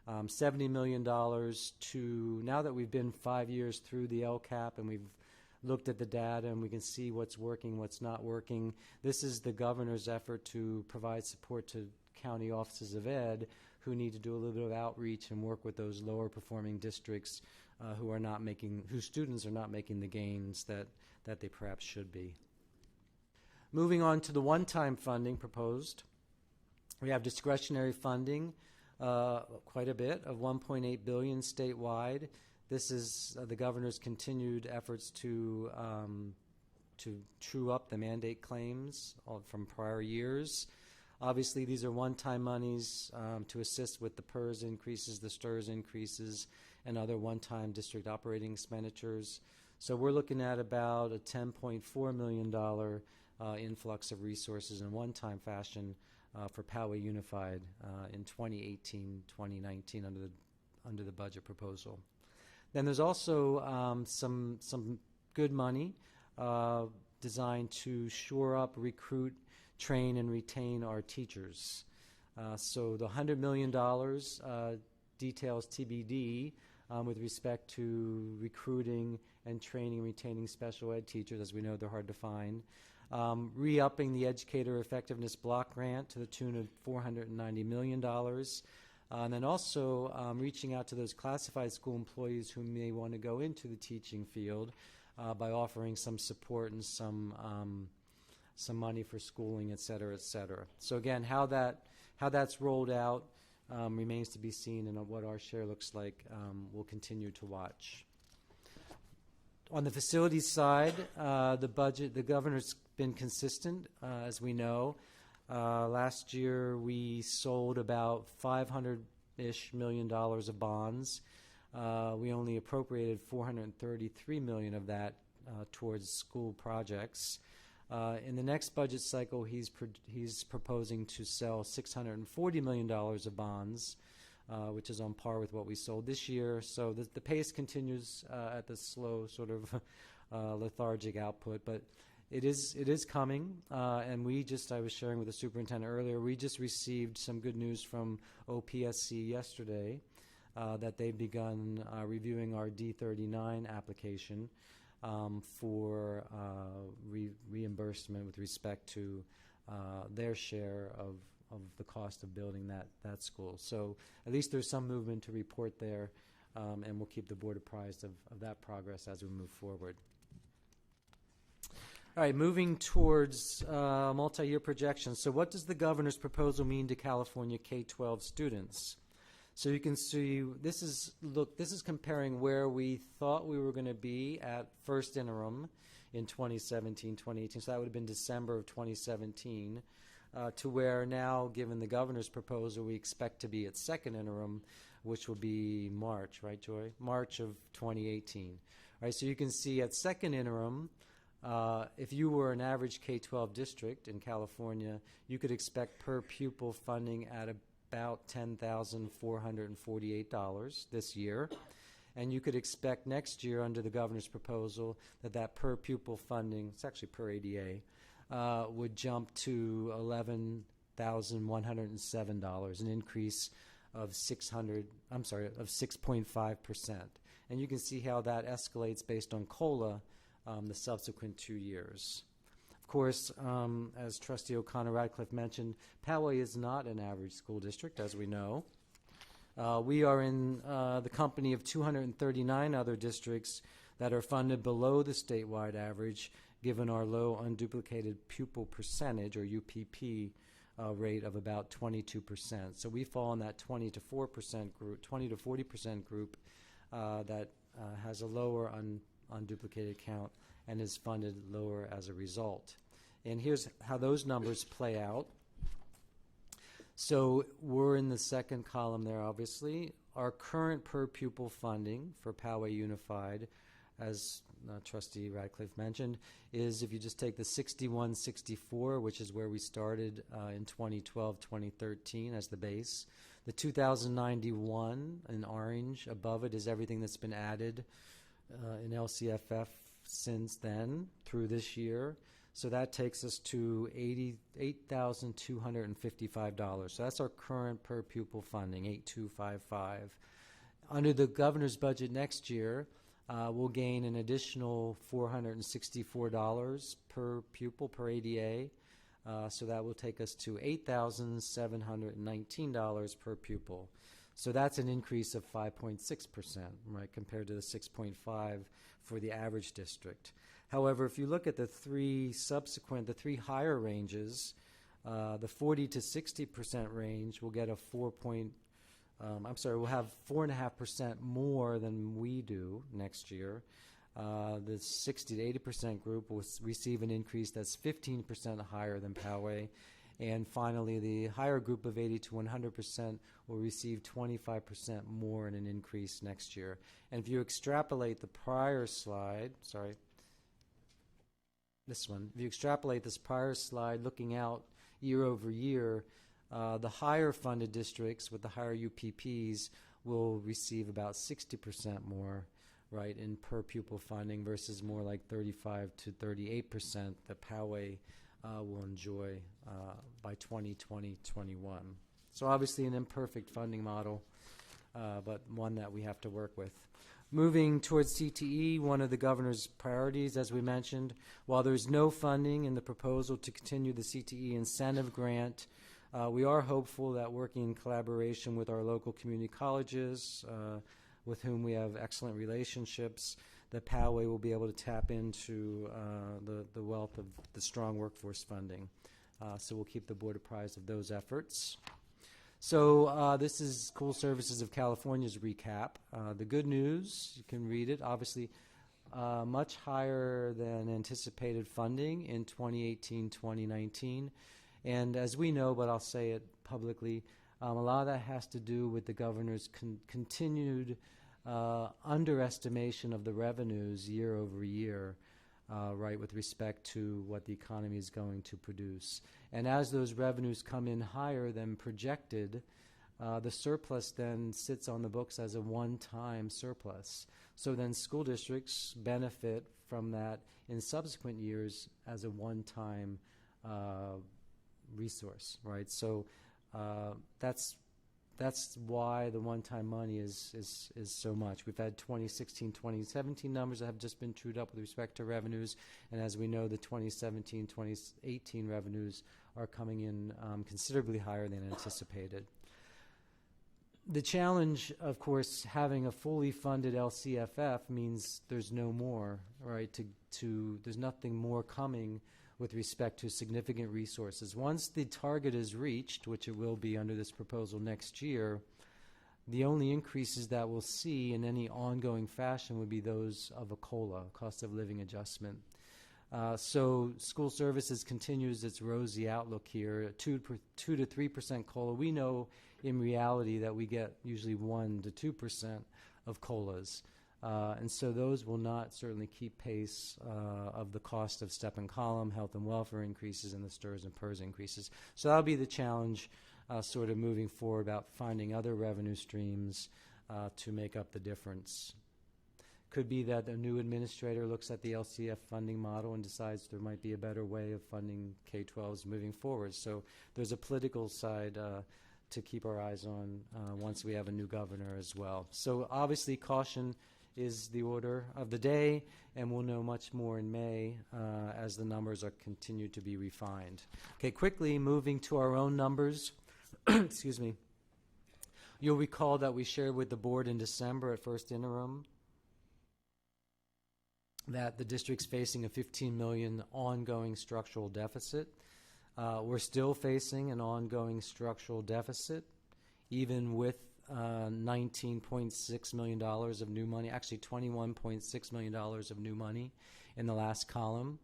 K: $70 million to, now that we've been 5 years through the LCAP and we've looked at the data and we can see what's working, what's not working. This is the governor's effort to provide support to county offices of ed who need to do a little bit of outreach and work with those lower performing districts whose students are not making the gains that they perhaps should be. Moving on to the one-time funding proposed, we have discretionary funding, quite a bit of $1.8 billion statewide. This is the governor's continued efforts to true up the mandate claims from prior years. Obviously, these are one-time monies to assist with the PERS increases, the STRS increases, and other one-time district operating expenditures. So we're looking at about a $10.4 million influx of resources in one-time fashion for Poway Unified in 2018-2019 under the budget proposal. Then there's also some good money designed to shore up, recruit, train, and retain our teachers. So the $100 million details TBD with respect to recruiting and training and retaining special ed teachers. As we know, they're hard to find. Re-upping the Educator Effectiveness Block Grant to the tune of $490 million. And then also reaching out to those classified school employees who may want to go into the teaching field by offering some support and some money for schooling, et cetera, et cetera. So again, how that's rolled out remains to be seen, and what our share looks like we'll continue to watch. On the facilities side, the governor's been consistent, as we know. Last year, we sold about $500-ish million of bonds. We only appropriated $433 million of that towards school projects. In the next budget cycle, he's proposing to sell $640 million of bonds, which is on par with what we sold this year. So the pace continues at the slow, sort of lethargic output, but it is coming. And I was sharing with the superintendent earlier, we just received some good news from OPSC yesterday. that they've begun reviewing our D39 application for reimbursement with respect to their share of the cost of building that school. So at least there's some movement to report there, and we'll keep the board apprised of that progress as we move forward. All right, moving towards multi-year projections. So what does the governor's proposal mean to California K-12 students? So you can see this is comparing where we thought we were going to be at first interim in 2017-2018. So that would have been December of 2017 to where now, given the governor's proposal, we expect to be at second interim, which will be March, right, Joy? March of 2018. All right, so you can see at second interim, if you were an average K-12 district in California, you could expect per pupil funding at about $10,448 this year. And you could expect next year under the governor's proposal that per pupil funding, it's actually per ADA, would jump to $11,107, an increase of 6.5%. And you can see how that escalates based on COLA the subsequent 2 years. Of course, as Trustee O'Connor-Radcliffe mentioned, Poway is not an average school district, as we know. We are in the company of 239 other districts that are funded below the statewide average, given our low unduplicated pupil percentage, or UPP, rate of about 22%. So we fall in that 20 to 40% group that has a lower unduplicated count and is funded lower as a result. And here's how those numbers play out. So we're in the second column there, obviously. Our current per pupil funding for Poway Unified, as Trustee Radcliffe mentioned, is if you just take the 6164, which is where we started in 2012-2013 as the base. The 2091 in orange above it is everything that's been added in LCFF since then through this year. So that takes us to $88,255. So that's our current per pupil funding, 8255. Under the governor's budget next year, we'll gain an additional $464 per pupil per ADA. So that will take us to $8,719 per pupil. So that's an increase of 5.6%, right, compared to the 6.5 for the average district. However, if you look at the three higher ranges, the 40 to 60% range will get a we'll have 4.5% more than we do next year. The 60 to 80% group will receive an increase that's 15% higher than Poway. And finally, the higher group of 80 to 100% will receive 25% more in an increase next year. And if you extrapolate the prior slide, if you extrapolate this prior slide looking out year over year, the higher funded districts with the higher UPPs will receive about 60% more, right, in per pupil funding versus more like 35 to 38% that Poway will enjoy by 2020-21. So obviously an imperfect funding model, but one that we have to work with. Moving towards CTE, one of the governor's priorities, as we mentioned, while there's no funding in the proposal to continue the CTE incentive grant, we are hopeful that working in collaboration with our local community colleges, with whom we have excellent relationships, that Poway will be able to tap into the wealth of the strong workforce funding. So we'll keep the board apprised of those efforts. So this is School Services of California's recap. The good news, you can read it, obviously much higher than anticipated funding in 2018-2019. And as we know, but I'll say it publicly, a lot of that has to do with the governor's continued underestimation of the revenues year over year, right, with respect to what the economy is going to produce. And as those revenues come in higher than projected, the surplus then sits on the books as a one-time surplus. So then school districts benefit from that in subsequent years as a one-time resource, right? So that's that's why the one-time money is so much. We've had 2016, 2017 numbers that have just been trued up with respect to revenues, and as we know, the 2017, 2018 revenues are coming in considerably higher than anticipated. The challenge, of course, having a fully funded LCFF means there's no more, right? There's nothing more coming with respect to significant resources. Once the target is reached, which it will be under this proposal next year, the only increases that we'll see in any ongoing fashion would be those of a COLA, cost of living adjustment. So school services continues its rosy outlook here, 2 to 3% COLA. We know in reality that we get usually 1 to 2% of COLAs. And so those will not certainly keep pace of the cost of step and column, health and welfare increases, and the STRS and PERS increases. So that'll be the challenge sort of moving forward about finding other revenue streams to make up the difference. Could be that a new administrator looks at the LCF funding model and decides there might be a better way of funding K-12s moving forward. So there's a political side to keep our eyes on once we have a new governor as well. So obviously caution is the order of the day, and we'll know much more in May as the numbers are continued to be refined. Okay, quickly moving to our own numbers. Excuse me. You'll recall that we shared with the board in December at first interim that the district's facing a $15 million ongoing structural deficit. We're still facing an ongoing structural deficit, even with $19.6 million of new money, actually $21.6 million of new money in the last column.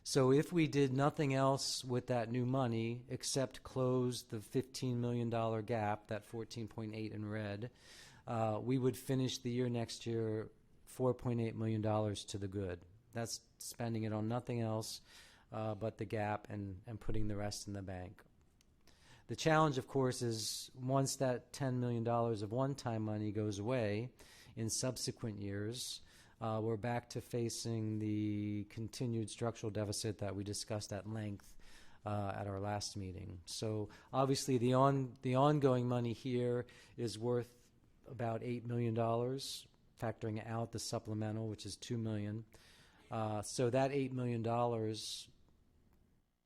K: So if we did nothing else with that new money except close the $15 million gap, that 14.8 in red, we would finish the year next year $4.8 million to the good. That's spending it on nothing else but the gap and putting the rest in the bank. The challenge, of course, is once that $10 million of one-time money goes away in subsequent years, we're back to facing the continued structural deficit that we discussed at length at our last meeting. So obviously the ongoing money here is worth about $8 million, factoring out the supplemental, which is $2 million. So that $8 million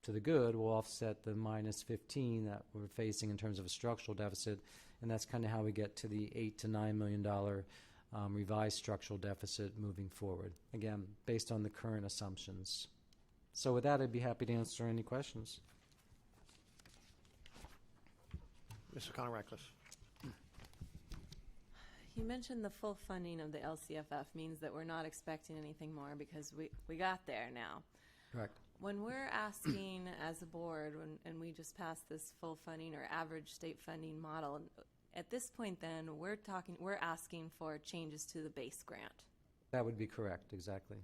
K: to the good will offset the minus 15 that we're facing in terms of a structural deficit, and that's kind of how we get to the $8 to $9 million revised structural deficit moving forward, again, based on the current assumptions. So with that, I'd be happy to answer any questions.
A: Mr. O'Connor-Ratcliffe.
N: You mentioned the full funding of the LCFF means that we're not expecting anything more because we got there now.
K: Correct.
N: When we're asking as a board, and we just passed this full funding or average state funding model, at this point then we're asking for changes to the base grant.
K: That would be correct, exactly.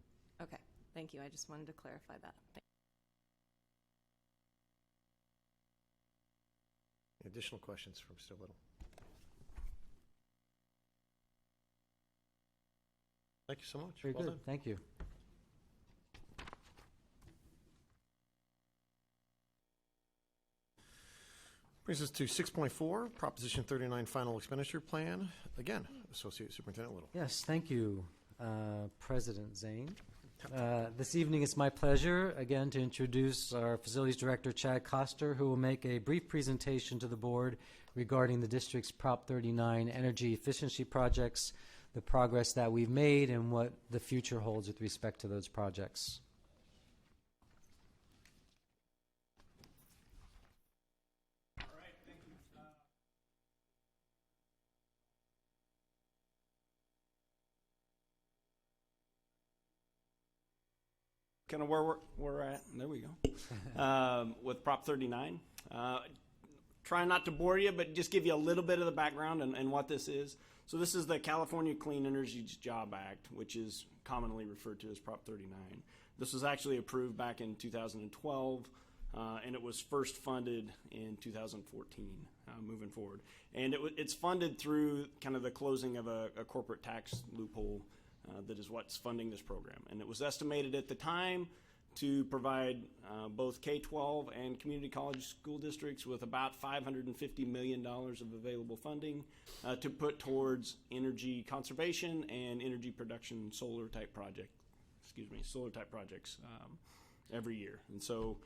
N: Okay, thank you. I just wanted to clarify that.
A: Additional questions from Mr. Little? Thank you so much.
K: Very
A: well
K: good.
A: Done.
K: Thank you.
A: Brings us to 6.4, Proposition 39 Final Expenditure Plan. Again, Associate Superintendent Little.
K: Yes, thank you, President Zane. This evening it's my pleasure again to introduce our Facilities Director, Chad Koster, who will make a brief presentation to the board regarding the district's Prop 39 energy efficiency projects, the progress that we've made, and what the future holds with respect to those projects.
L: Kind of where we're at. There we go. With Prop 39. Try not to bore you, but just give you a little bit of the background and what this is. So this is the California Clean Energy Job Act, which is commonly referred to as Prop 39. This was actually approved back in 2012, and it was first funded in 2014, moving forward. And it's funded through kind of the closing of a corporate tax loophole that is what's funding this program. And it was estimated at the time to provide both K-12 and community college school districts with about $550 million of available funding to put towards energy conservation and energy production solar type projects every year. And so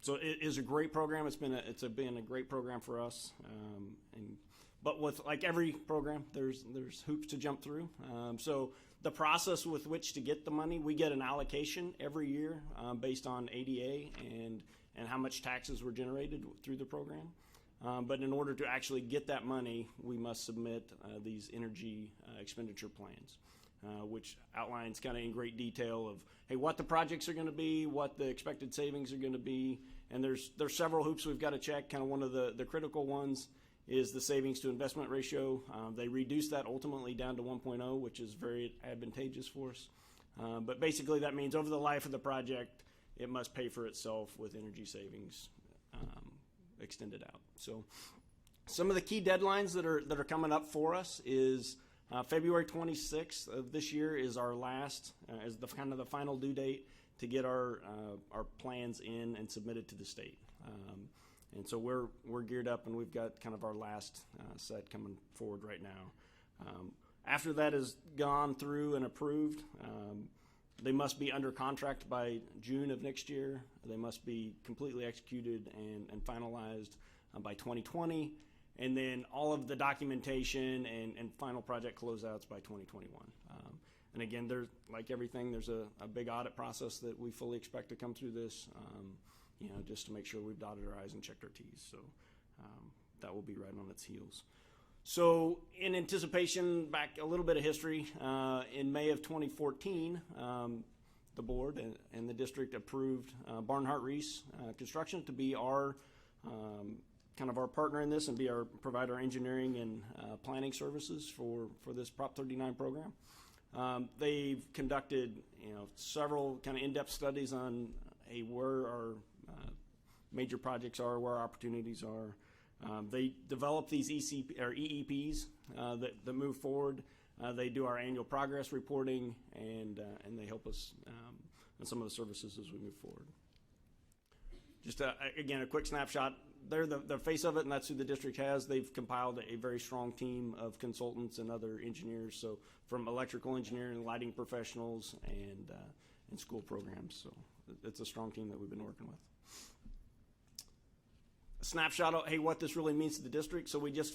L: it is a great program. It's been a great program for us. But with like every program, there's hoops to jump through. So the process with which to get the money, we get an allocation every year based on ADA and how much taxes were generated through the program. But in order to actually get that money, we must submit these energy expenditure plans, which outlines kind of in great detail of, hey, what the projects are going to be, what the expected savings are going to be. And there's several hoops we've got to check. Kind of one of the critical ones is the savings to investment ratio. They reduced that ultimately down to 1.0, which is very advantageous for us. But basically that means over the life of the project, it must pay for itself with energy savings extended out. So some of the key deadlines that are coming up for us is February 26th of this year is our last, is the kind of the final due date to get our plans in and submitted to the state. And so we're geared up, and we've got kind of our last set coming forward right now. After that is gone through and approved, they must be under contract by June of next year. They must be completely executed and finalized by 2020. And then all of the documentation and final project closeouts by 2021. And again, there's, like everything, there's a big audit process that we fully expect to come through this. Just to make sure we've dotted our I's and checked our T's. So that will be right on its heels. So in anticipation, back a little bit of history, in May of 2014, the board and the district approved Barnhart Reese Construction to be our kind of our partner in this and provide our engineering and planning services for this Prop 39 program. They've conducted several kind of in-depth studies on where our major projects are, where our opportunities are. They develop these EEPs that move forward. They do our annual progress reporting, and they help us on some of the services as we move forward. Just again, a quick snapshot. They're the face of it, and that's who the district has. They've compiled a very strong team of consultants and other engineers, so from electrical engineering, lighting professionals, and school programs. So it's a strong team that we've been working with. A snapshot of, hey, what this really means to the district. So we just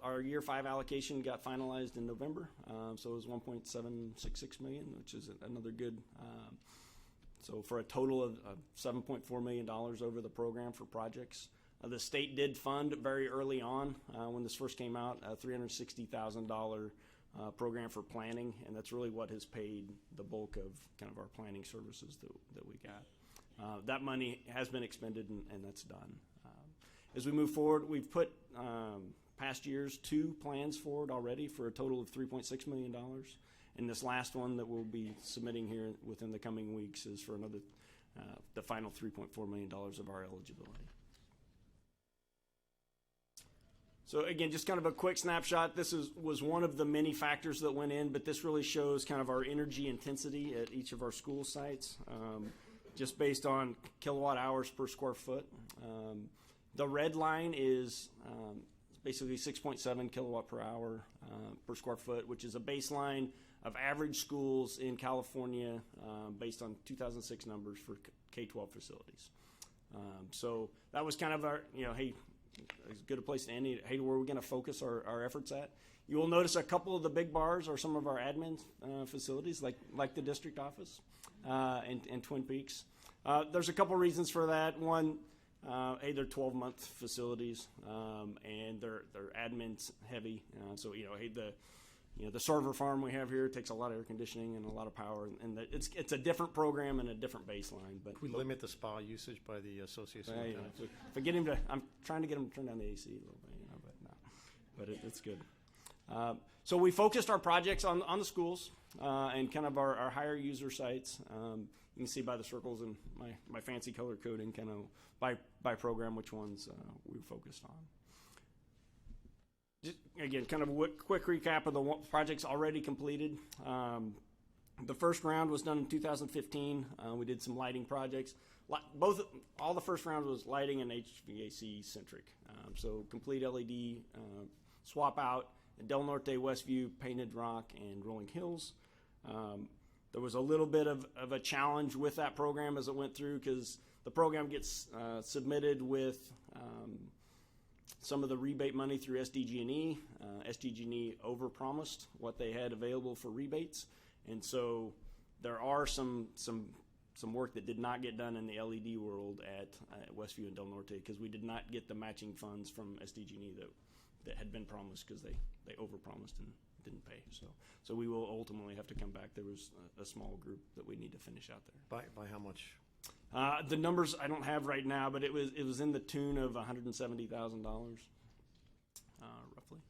L: our year 5 allocation got finalized in November. So it was $1.766 million, which is another good. So for a total of $7.4 million over the program for projects. The state did fund very early on when this first came out, a $360,000 program for planning, and that's really what has paid the bulk of kind of our planning services that we got. That money has been expended, and that's done. As we move forward, we've put past years 2 plans forward already for a total of $3.6 million. And this last one that we'll be submitting here within the coming weeks is for another, the final $3.4 million of our eligibility. So again, just kind of a quick snapshot. This was one of the many factors that went in, but this really shows kind of our energy intensity at each of our school sites, just based on kilowatt hours per square foot. The red line is basically 6.7 kilowatt per hour per square foot, which is a baseline of average schools in California based on 2006 numbers for K-12 facilities. So that was kind of our, hey, as good a place to end. Hey, where are we going to focus our efforts at? You will notice a couple of the big bars are some of our admin facilities, like the district office and Twin Peaks. There's a couple reasons for that. One, hey, they're 12-month facilities, and they're admin heavy. So hey, the server farm we have here takes a lot of air conditioning and a lot of power, and it's a different program and a different baseline. But
A: we limit the spa usage by the association.
L: If I get him I'm trying to get him to turn down the AC a little bit, but it's good. So we focused our projects on the schools and kind of our higher user sites. You can see by the circles and my fancy color coding, kind of by program, which ones we focused on. Just, again, kind of a quick recap of the projects already completed. The first round was done in 2015. We did some lighting projects. All the first round was lighting and HVAC centric. So complete LED swap out at Del Norte, Westview, Painted Rock, and Rolling Hills. There was a little bit of a challenge with that program as it went through, because the program gets submitted with some of the rebate money through SDG&E. SDG&E overpromised what they had available for rebates, and so there are some work that did not get done in the LED world at Westview and Del Norte, because we did not get the matching funds from SDG&E that had been promised, because they overpromised and didn't pay. So we will ultimately have to come back. There was a small group that we need to finish out there.
A: By how much?
L: The numbers I don't have right now, but it was in the tune of $170,000, roughly.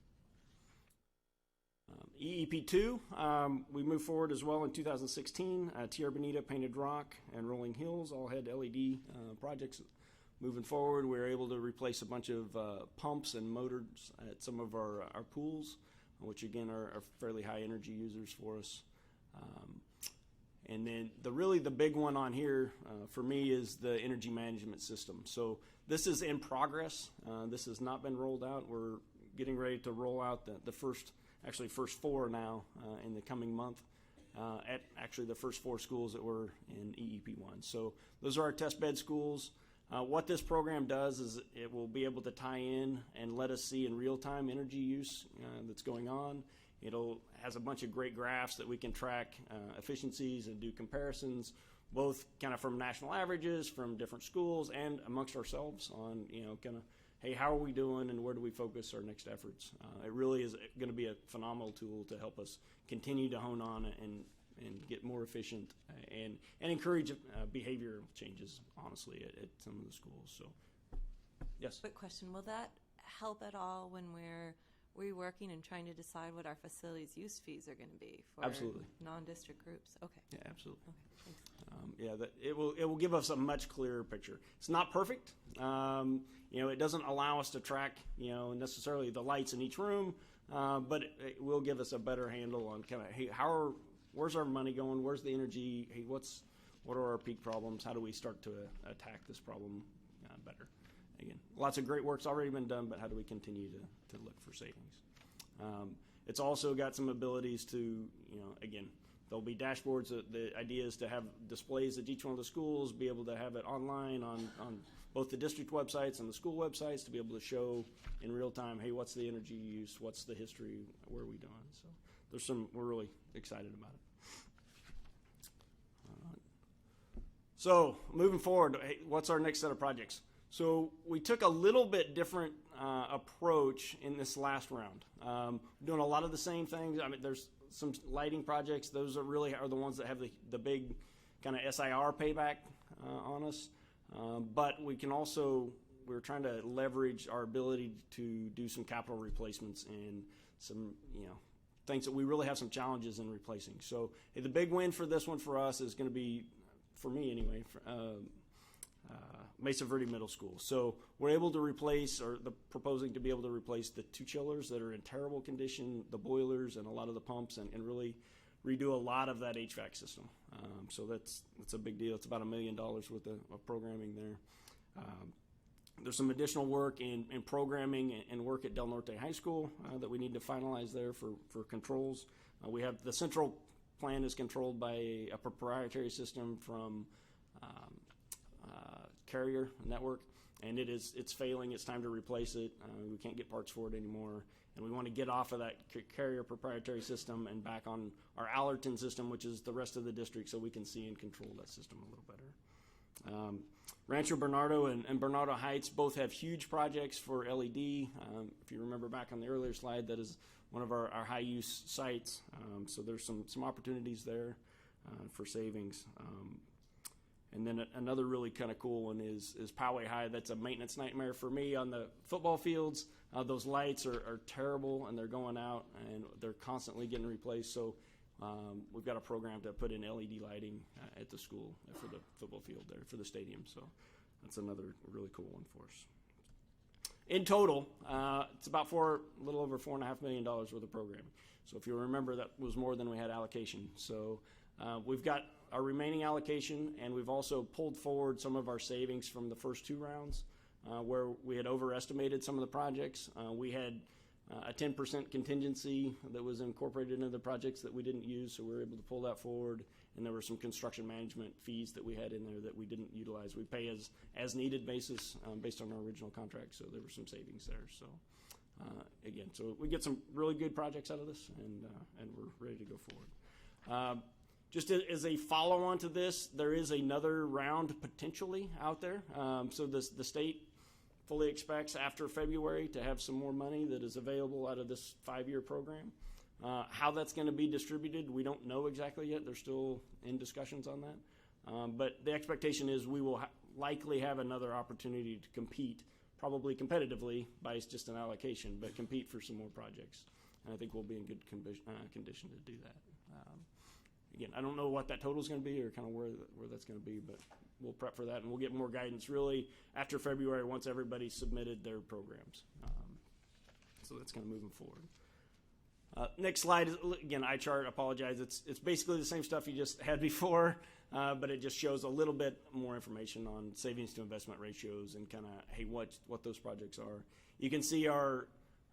L: EEP2, we moved forward as well in 2016. Tierra Bonita, Painted Rock, and Rolling Hills all had LED projects. Moving forward, we were able to replace a bunch of pumps and motors at some of our pools, which again are fairly high energy users for us. And then the big one on here for me is the energy management system. So this is in progress. This has not been rolled out. We're getting ready to roll out the first four now in the coming month at actually the first 4 schools that were in EEP1. So those are our test bed schools. What this program does is it will be able to tie in and let us see in real time energy use that's going on. It has a bunch of great graphs that we can track efficiencies and do comparisons, both kind of from national averages, from different schools, and amongst ourselves on, kind of, hey, how are we doing and where do we focus our next efforts? It really is going to be a phenomenal tool to help us continue to hone on and get more efficient and encourage behavioral changes, honestly, at some of the schools. So, yes?
N: Quick question. Will that help at all when we're reworking and trying to decide what our facilities use fees are going to be for
L: Absolutely.
N: Non-district groups? Okay.
L: Yeah, absolutely.
N: Okay, thanks.
L: It will give us a much clearer picture. It's not perfect. It doesn't allow us to track, necessarily the lights in each room, but it will give us a better handle on kind of, hey, where's our money going? Where's the energy? Hey, what are our peak problems? How do we start to attack this problem better? Again, lots of great work's already been done, but how do we continue to look for savings? It's also got some abilities to, again, there'll be dashboards. The idea is to have displays at each one of the schools, be able to have it online on both the district websites and the school websites, to be able to show in real time, hey, what's the energy use? What's the history? Where are we doing? So we're really excited about it. So moving forward, hey, what's our next set of projects? So we took a little bit different approach in this last round. Doing a lot of the same things. I mean, there's some lighting projects. Those are the ones that have the big kind of SIR payback on us. But we can also, we're trying to leverage our ability to do some capital replacements and some, things that we really have some challenges in replacing. So hey, the big win for this one for us is going to be, for me anyway, Mesa Verde Middle School. So we're able to replace, proposing to be able to replace the 2 chillers that are in terrible condition, the boilers and a lot of the pumps, and really redo a lot of that HVAC system. So that's a big deal. It's about $1 million worth of programming there. There's some additional work in programming and work at Del Norte High School that we need to finalize there for controls. We have the central plant is controlled by a proprietary system from Carrier Network, and it's failing. It's time to replace it. We can't get parts for it anymore, and we want to get off of that Carrier proprietary system and back on our Allerton system, which is the rest of the district, so we can see and control that system a little better. Rancho Bernardo and Bernardo Heights both have huge projects for LED. If you remember back on the earlier slide, that is one of our high-use sites. So there's some opportunities there for savings. And then another really kind of cool one is Poway High. That's a maintenance nightmare for me on the football fields. Those lights are terrible, and they're going out, and they're constantly getting replaced. So we've got a program to put in LED lighting at the school for the football field there, for the stadium. So that's another really cool one for us. In total, it's about a little over $4.5 million worth of programming. So if you remember, that was more than we had allocation. So We've got our remaining allocation, and we've also pulled forward some of our savings from the first 2 rounds where we had overestimated some of the projects. We had a 10% contingency that was incorporated into the projects that we didn't use, so we were able to pull that forward. And there were some construction management fees that we had in there that we didn't utilize. We pay as needed basis based on our original contract, so there were some savings there. So again, so we get some really good projects out of this, and we're ready to go forward. Just as a follow-on to this, there is another round potentially out there. So the state fully expects after February to have some more money that is available out of this 5-year program. How that's going to be distributed, we don't know exactly yet. They're still in discussions on that. But the expectation is we will likely have another opportunity to compete, probably competitively by just an allocation, but compete for some more projects. And I think we'll be in good condition to do that. Again, I don't know what that total is going to be or kind of where that's going to be, but we'll prep for that, and we'll get more guidance really after February once everybody's submitted their programs. So that's kind of moving forward. Next slide is, again, eye chart. Apologize. It's basically the same stuff you just had before, but it just shows a little bit more information on savings to investment ratios and kind of, hey, what those projects are. You can see our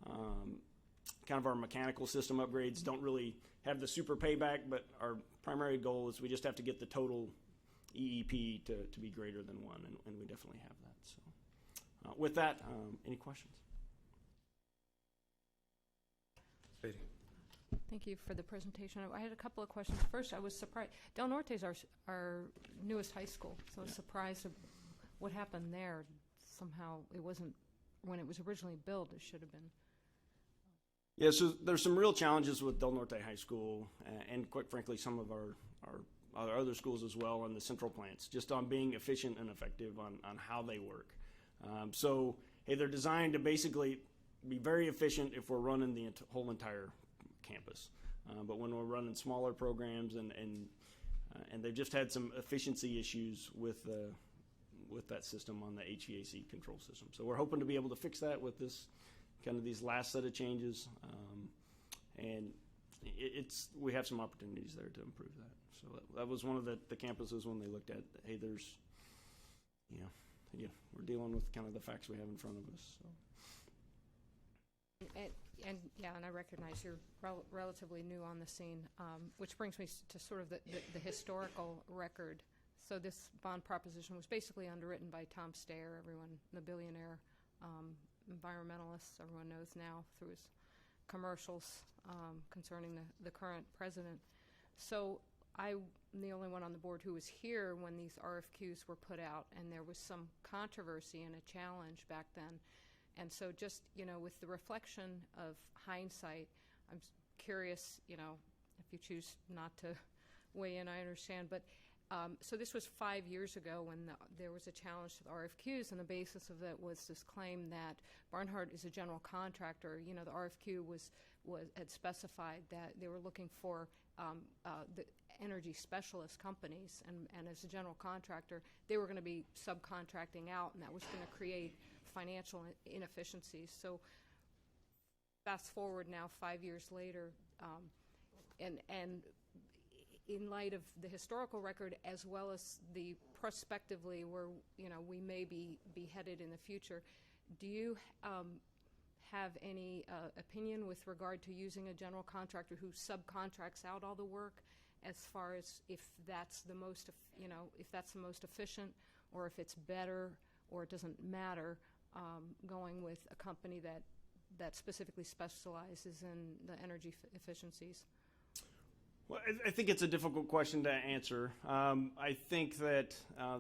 L: kind of our mechanical system upgrades don't really have the super payback, but our primary goal is we just have to get the total EEP to be greater than 1, and we definitely have that. So with that, any questions?
D: Thank you for the presentation. I had a couple of questions. First, I was surprised. Del Norte is our newest high school, so I was surprised of what happened there. Somehow it wasn't, when it was originally built, it should have been.
L: Yeah, so there's some real challenges with Del Norte High School and quite frankly some of our other schools as well and the central plants, just on being efficient and effective on how they work. So hey, they're designed to basically be very efficient if we're running the whole entire campus. But when we're running smaller programs and they've just had some efficiency issues with that system on the HVAC control system. So we're hoping to be able to fix that with this kind of these last set of changes, and we have some opportunities there to improve that. So that was one of the campuses when they looked at, hey, there's, again, we're dealing with kind of the facts we have in front of us. So.
D: And I recognize you're relatively new on the scene, which brings me to sort of the historical record. So this bond proposition was basically underwritten by Tom Steyer, everyone, the billionaire environmentalist, everyone knows now through his commercials concerning the current president. So I'm the only one on the board who was here when these RFQs were put out, and there was some controversy and a challenge back then. And so just, with the reflection of hindsight, I'm curious, if you choose not to weigh in, I understand, but so this was 5 years ago when there was a challenge to the RFQs, and the basis of that was this claim that Barnhart is a general contractor. The RFQ had specified that they were looking for the energy specialist companies, and as a general contractor, they were going to be subcontracting out, and that was going to create financial inefficiencies. So fast forward now 5 years later, and in light of the historical record as well as the prospectively where we may be headed in the future, do you have any opinion with regard to using a general contractor who subcontracts out all the work, as far as if that's the most efficient, or if it's better, or it doesn't matter, going with a company that specifically specializes in the energy efficiencies?
L: Well, I think it's a difficult question to answer. I think that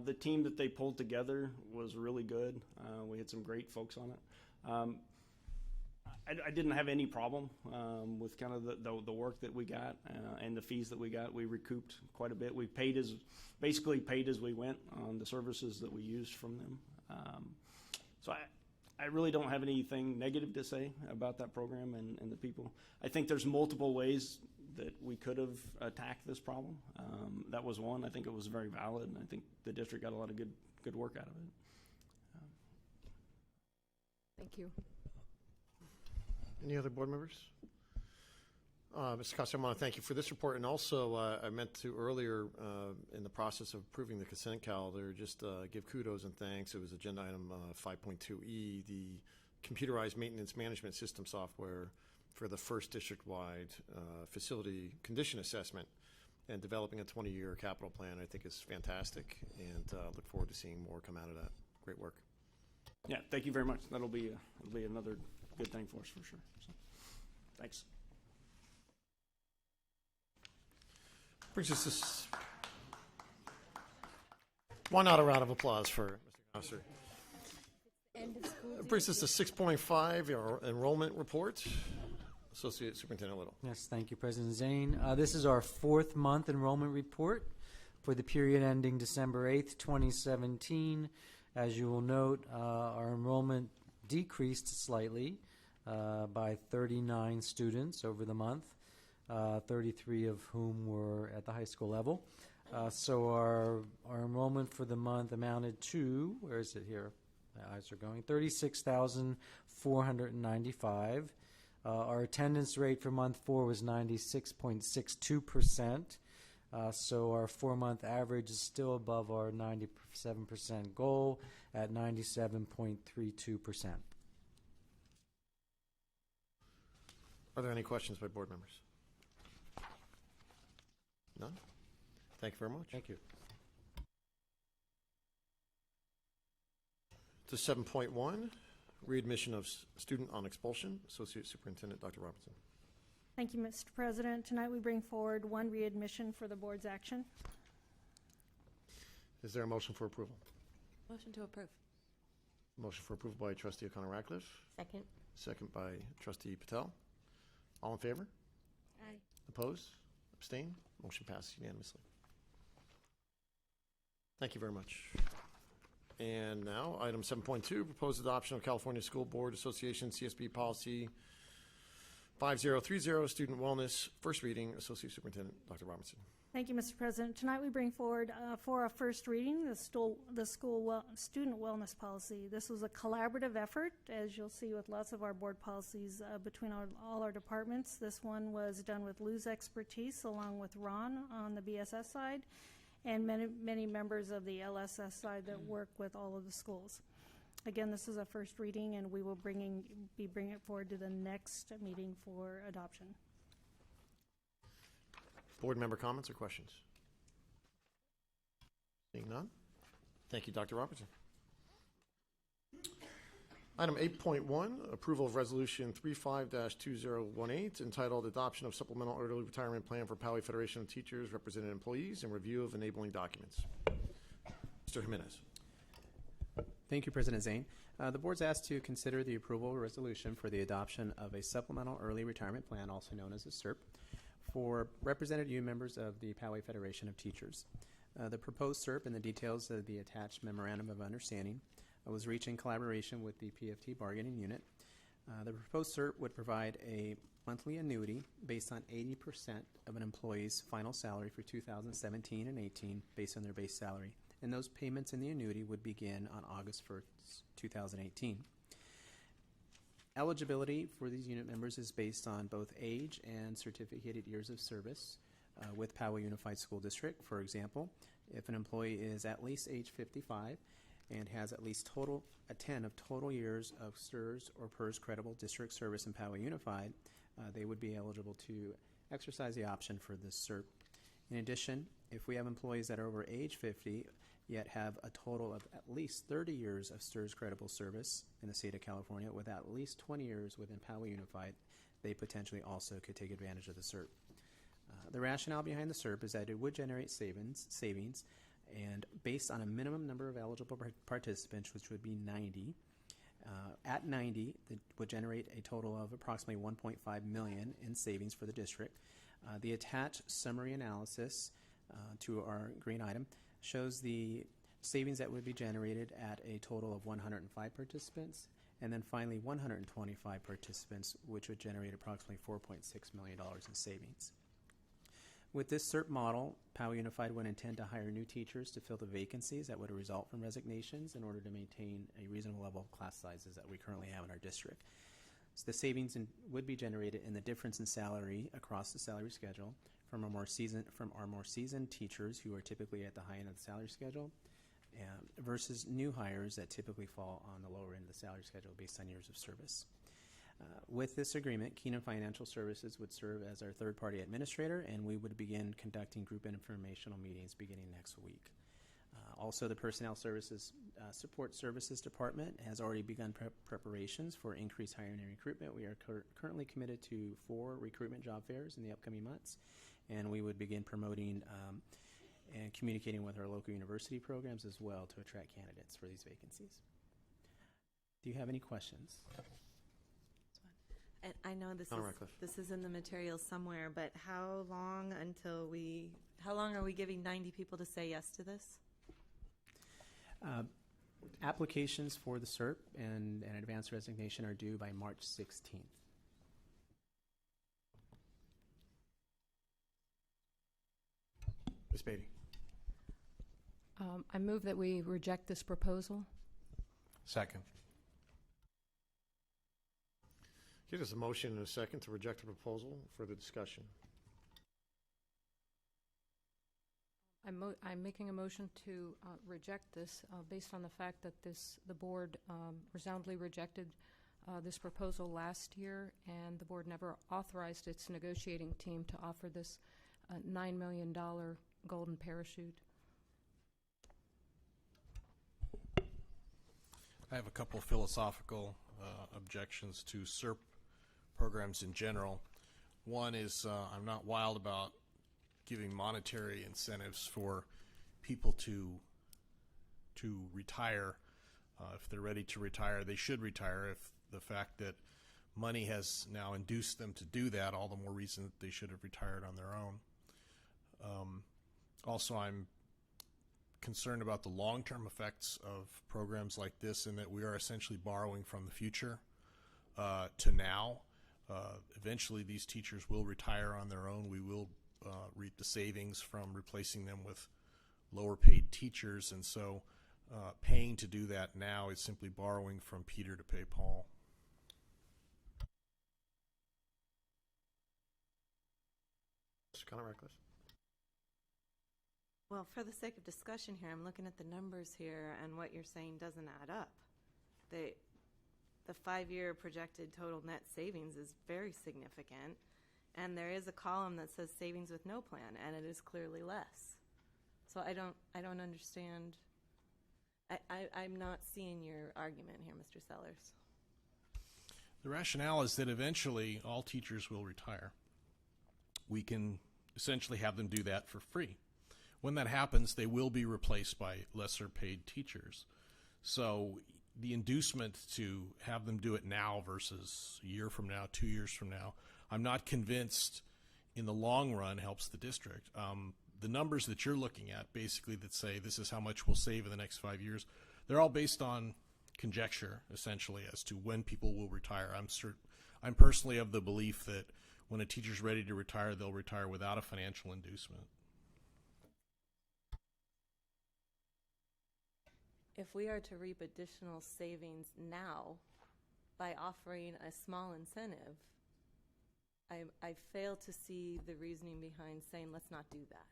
L: the team that they pulled together was really good. We had some great folks on it. I didn't have any problem with kind of the work that we got and the fees that we got. We recouped quite a bit. We basically paid as we went on the services that we used from them. So I really don't have anything negative to say about that program and the people. I think there's multiple ways that we could have attacked this problem. That was one. I think it was very valid, and I think the district got a lot of good work out of it.
D: Thank you.
A: Any other board members? Mr. Costa, I want to thank you for this report, and also I meant to earlier in the process of approving the consent calendar, just give kudos and thanks. It was agenda item 5.2E, the computerized maintenance management system software for the first district-wide facility condition assessment and developing a 20-year capital plan. I think is fantastic, and look forward to seeing more come out of that. Great work.
L: Yeah, thank you very much. That'll be another good thing for us for sure. So, thanks.
A: Brings us why not a round of applause for Mr. Costa? Brings us to 6.5, our enrollment report. Associate Superintendent Little.
K: Yes, thank you, President Zane. This is our 4th month enrollment report for the period ending December 8th, 2017. As you will note, our enrollment decreased slightly by 39 students over the month, 33 of whom were at the high school level. So our enrollment for the month amounted to, where is it here? My eyes are going, 36,495. Our attendance rate for month 4 was 96.62%. So our 4-month average is still above our 97% goal at 97.32%.
A: Are there any questions by board members? None? Thank you very much.
K: Thank you.
A: To 7.1, readmission of student on expulsion. Associate Superintendent Dr. Robinson.
M: Thank you, Mr. President. Tonight we bring forward 1 readmission for the board's action.
A: Is there a motion for approval?
N: Motion to approve.
A: Motion for approval by Trustee O'Connor Ratcliffe.
B: Second.
A: Second by Trustee Patel. All in favor?
M: Aye.
A: Opposed? Abstain? Motion passes unanimously. Thank you very much. And now, item 7.2, proposed adoption of California School Board Association CSB Policy 5030, Student Wellness. First reading, Associate Superintendent Dr. Robinson.
M: Thank you, Mr. President. Tonight we bring forward for our first reading the student wellness policy. This was a collaborative effort, as you'll see with lots of our board policies between all our departments. This one was done with Lou's expertise along with Ron on the BSS side and many members of the LSS side that work with all of the schools. Again, this is a first reading, and we will be bringing it forward to the next meeting for adoption.
A: Board member comments or questions? Seeing none. Thank you, Dr. Robertson. Item 8.1, approval of resolution 35-2018 entitled Adoption of Supplemental Early Retirement Plan for Poway Federation of Teachers, Represented Employees, and Review of Enabling Documents. Mr. Jimenez.
O: Thank you, President Zane. The board's asked to consider the approval of a resolution for the adoption of a Supplemental Early Retirement Plan, also known as a SERP, for represented union members of the Poway Federation of Teachers. The proposed SERP and the details of the attached Memorandum of Understanding was reached in collaboration with the PFT bargaining unit. The proposed SERP would provide a monthly annuity based on 80% of an employee's final salary for 2017 and 18 based on their base salary, and those payments in the annuity would begin on August 1st, 2018. Eligibility for these unit members is based on both age and certificated years of service with Poway Unified School District. For example, if an employee is at least age 55 and has at least 10 of total years of STRS or PERS credible district service in Poway Unified, they would be eligible to exercise the option for this SERP. In addition, if we have employees that are over age 50 yet have a total of at least 30 years of STRS credible service in the state of California with at least 20 years within Poway Unified, they potentially also could take advantage of the SERP. The rationale behind the SERP is that it would generate savings, and based on a minimum number of eligible participants, which would be 90, at 90, it would generate a total of approximately $1.5 million in savings for the district. The attached summary analysis to our green item shows the savings that would be generated at a total of 105 participants, and then finally 125 participants, which would generate approximately $4.6 million in savings. With this SERP model, Poway Unified would intend to hire new teachers to fill the vacancies that would result from resignations in order to maintain a reasonable level of class sizes that we currently have in our district. So the savings would be generated in the difference in salary across the salary schedule from our more seasoned teachers who are typically at the high end of the salary schedule, versus new hires that typically fall on the lower end of the salary schedule based on years of service. With this agreement, Keenan Financial Services would serve as our third-party administrator, and we would begin conducting group informational meetings beginning next week. Also, the Personnel Services Support Services Department has already begun preparations for increased hiring and recruitment. We are currently committed to 4 recruitment job fairs in the upcoming months, and we would begin promoting and communicating with our local university programs as well to attract candidates for these vacancies. Do you have any questions?
N: And I know this is in the materials somewhere, but how long are we giving 90 people to say yes to this?
O: Applications for the CERP and an advanced resignation are due by March 16th.
A: Ms. Beatty.
D: I move that we reject this proposal.
P: Second.
A: Okay, there's a motion and a second to reject the proposal. Further discussion.
D: I'm making a motion to reject this based on the fact that the board resoundingly rejected this proposal last year, and the board never authorized its negotiating team to offer this $9 million golden parachute.
P: I have a couple philosophical objections to SERP programs in general. One is I'm not wild about giving monetary incentives for people to retire. If they're ready to retire, they should retire. If the fact that money has now induced them to do that, all the more reason that they should have retired on their own. Also, I'm concerned about the long-term effects of programs like this, in that we are essentially borrowing from the future to now. Eventually, these teachers will retire on their own. We will reap the savings from replacing them with lower-paid teachers, and so paying to do that now is simply borrowing from Peter to pay Paul.
A: Mr. Conner-Ratcliffe.
N: Well, for the sake of discussion here, I'm looking at the numbers here, and what you're saying doesn't add up. The 5-year projected total net savings is very significant, and there is a column that says savings with no plan, and it is clearly less. So I don't understand. I'm not seeing your argument here, Mr. Sellers.
P: The rationale is that eventually all teachers will retire. We can essentially have them do that for free. When that happens, they will be replaced by lesser paid teachers. So the inducement to have them do it now versus a year from now, 2 years from now, I'm not convinced in the long run helps the district. The numbers that you're looking at, basically, that say this is how much we'll save in the next 5 years, they're all based on conjecture, essentially, as to when people will retire. I'm personally of the belief that when a teacher's ready to retire, they'll retire without a financial inducement.
N: If we are to reap additional savings now by offering a small incentive, I fail to see the reasoning behind saying let's not do that.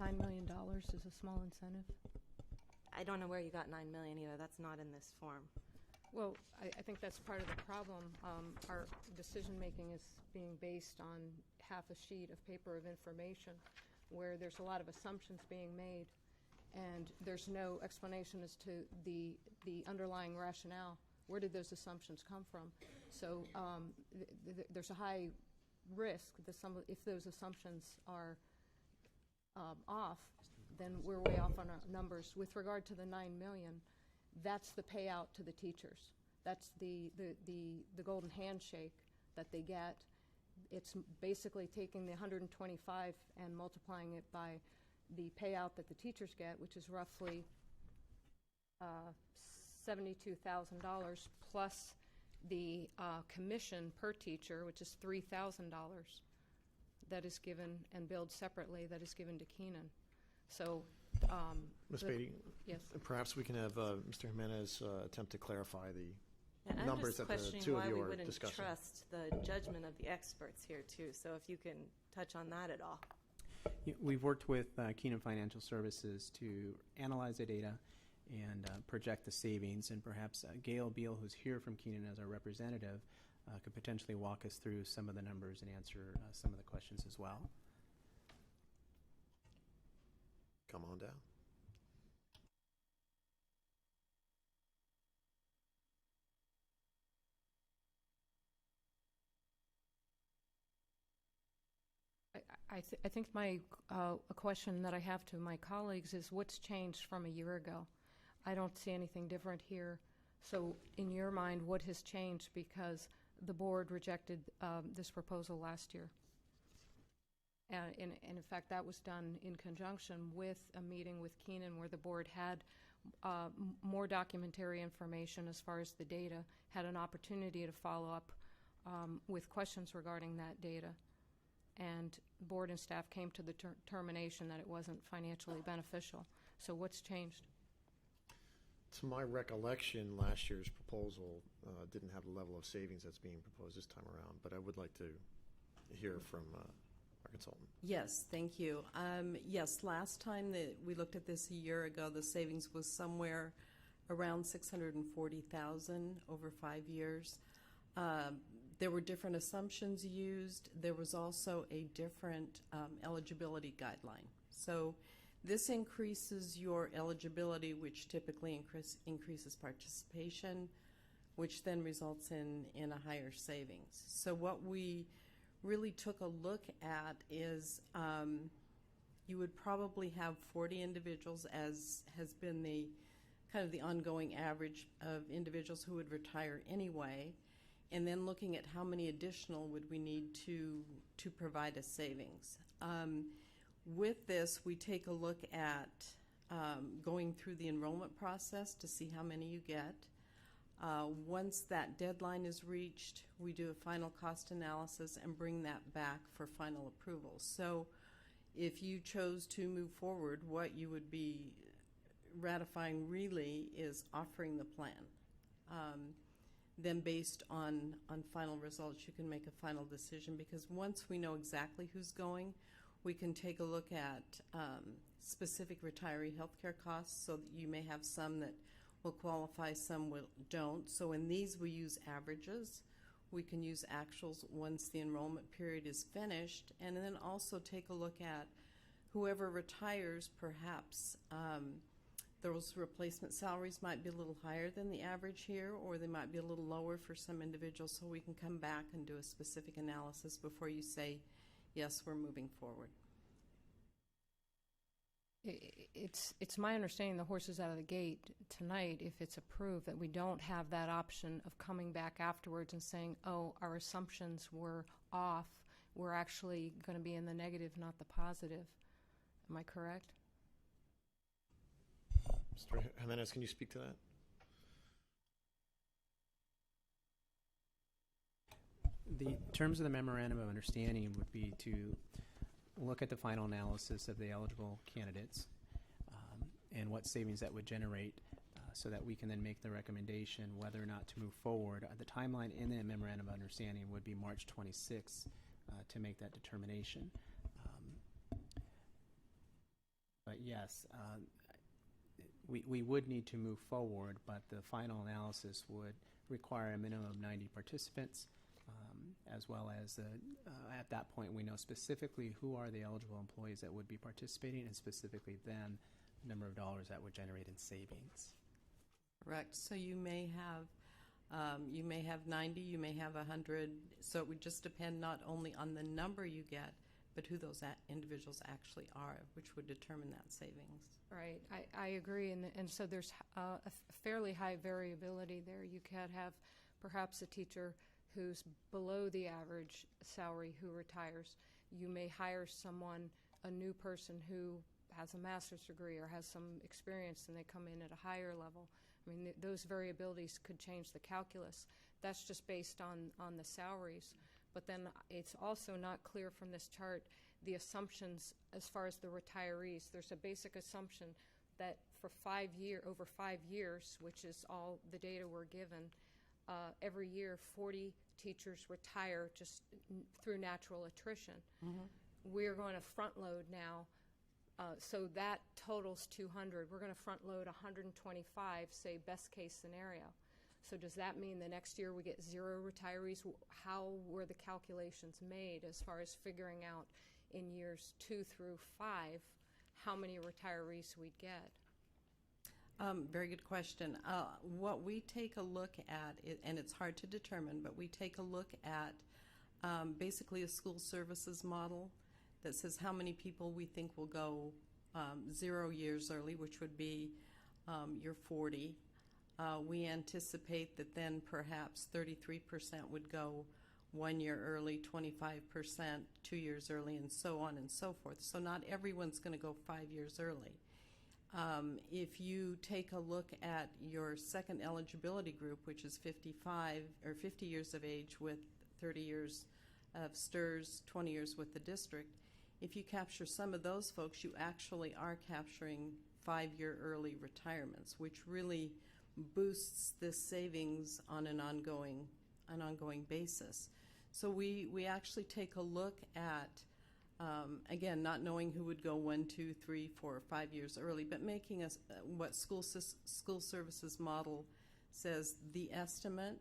D: $9 million is a small incentive.
N: I don't know where you got $9 million either. That's not in this form.
D: Well, I think that's part of the problem. Our decision-making is being based on half a sheet of paper of information where there's a lot of assumptions being made, and there's no explanation as to the underlying rationale. Where did those assumptions come from? So there's a high risk that if those assumptions are off, then we're way off on our numbers. With regard to the $9 million, that's the payout to the teachers. That's the golden handshake that they get. It's basically taking the 125 and multiplying it by the payout that the teachers get, which is roughly $72,000, plus the commission per teacher, which is $3,000, that is given and billed separately, that is given to Keenan. So,
A: Ms. Beatty,
D: yes.
A: Perhaps we can have Mr. Jimenez attempt to clarify
N: And I'm
A: numbers
N: just
A: that the
N: questioning
A: two of
N: why
A: you
N: we
A: are
N: wouldn't
A: discussing.
N: trust the judgment of the experts here too. So if you can touch on that at all.
O: We've worked with Keenan Financial Services to analyze the data and project the savings, and perhaps Gail Beal, who's here from Keenan as our representative, could potentially walk us through some of the numbers and answer some of the questions as well.
A: Come on down.
D: I think my a question that I have to my colleagues is what's changed from a year ago? I don't see anything different here. So in your mind, what has changed because the board rejected this proposal last year? And in fact, that was done in conjunction with a meeting with Keenan where the board had more documentary information as far as the data, had an opportunity to follow up with questions regarding that data. And board and staff came to the determination that it wasn't financially beneficial. So what's changed?
A: To my recollection, last year's proposal didn't have the level of savings that's being proposed this time around, but I would like to hear from our consultant.
Q: Yes, thank you. Yes, last time that we looked at this a year ago, the savings was somewhere around $640,000 over 5 years. There were different assumptions used. There was also a different eligibility guideline. So this increases your eligibility, which typically increases participation, which then results in a higher savings. So what we really took a look at is you would probably have 40 individuals, as has been the kind of the ongoing average of individuals who would retire anyway, and then looking at how many additional would we need to provide a savings. With this, we take a look at going through the enrollment process to see how many you get. Once that deadline is reached, we do a final cost analysis and bring that back for final approval. So if you chose to move forward, what you would be ratifying really is offering the plan. Then based on final results, you can make a final decision, because once we know exactly who's going, we can take a look at specific retiree health care costs, so that you may have some that will qualify, some don't. So in these, we use averages. We can use actuals once the enrollment period is finished, and then also take a look at whoever retires, perhaps those replacement salaries might be a little higher than the average here, or they might be a little lower for some individuals, so we can come back and do a specific analysis before you say, yes, we're moving forward.
D: It's my understanding the horse is out of the gate tonight, if it's approved, that we don't have that option of coming back afterwards and saying, oh, our assumptions were off. We're actually going to be in the negative, not the positive. Am I correct?
A: Mr. Jimenez, can you speak to that?
O: The terms of the memorandum of understanding would be to look at the final analysis of the eligible candidates and what savings that would generate, so that we can then make the recommendation whether or not to move forward. The timeline in the memorandum of understanding would be March 26th to make that determination. But yes, we would need to move forward, but the final analysis would require a minimum of 90 participants, as well as at that point we know specifically who are the eligible employees that would be participating, and specifically then the number of dollars that would generate in savings.
Q: Correct. So you may have 90, you may have 100. So it would just depend not only on the number you get, but who those individuals actually are, which would determine that savings.
D: Right, I agree, and so there's a fairly high variability there. You could have perhaps a teacher who's below the average salary who retires. You may hire someone, a new person who has a master's degree or has some experience, and they come in at a higher level. I mean, those variabilities could change the calculus. That's just based on the salaries. But then it's also not clear from this chart the assumptions as far as the retirees. There's a basic assumption that for over 5 years, which is all the data we're given, every year 40 teachers retire just through natural attrition. We're going to front load now, so that totals 200. We're going to front load 125, say best case scenario. So does that mean the next year we get 0 retirees? How were the calculations made as far as figuring out in years 2 through 5 how many retirees we'd get?
Q: Very good question. What we take a look at, and it's hard to determine, but we take a look at basically a school services model that says how many people we think will go 0 years early, which would be your 40. We anticipate that then perhaps 33% would go 1 year early, 25% 2 years early, and so on and so forth. So not everyone's going to go 5 years early. If you take a look at your second eligibility group, which is 55 or 50 years of age with 30 years of STRS, 20 years with the district, if you capture some of those folks, you actually are capturing 5-year early retirements, which really boosts this savings on an ongoing basis. So we actually take a look at, again, not knowing who would go 1, 2, 3, 4, or 5 years early, but making us what school services model says the estimate.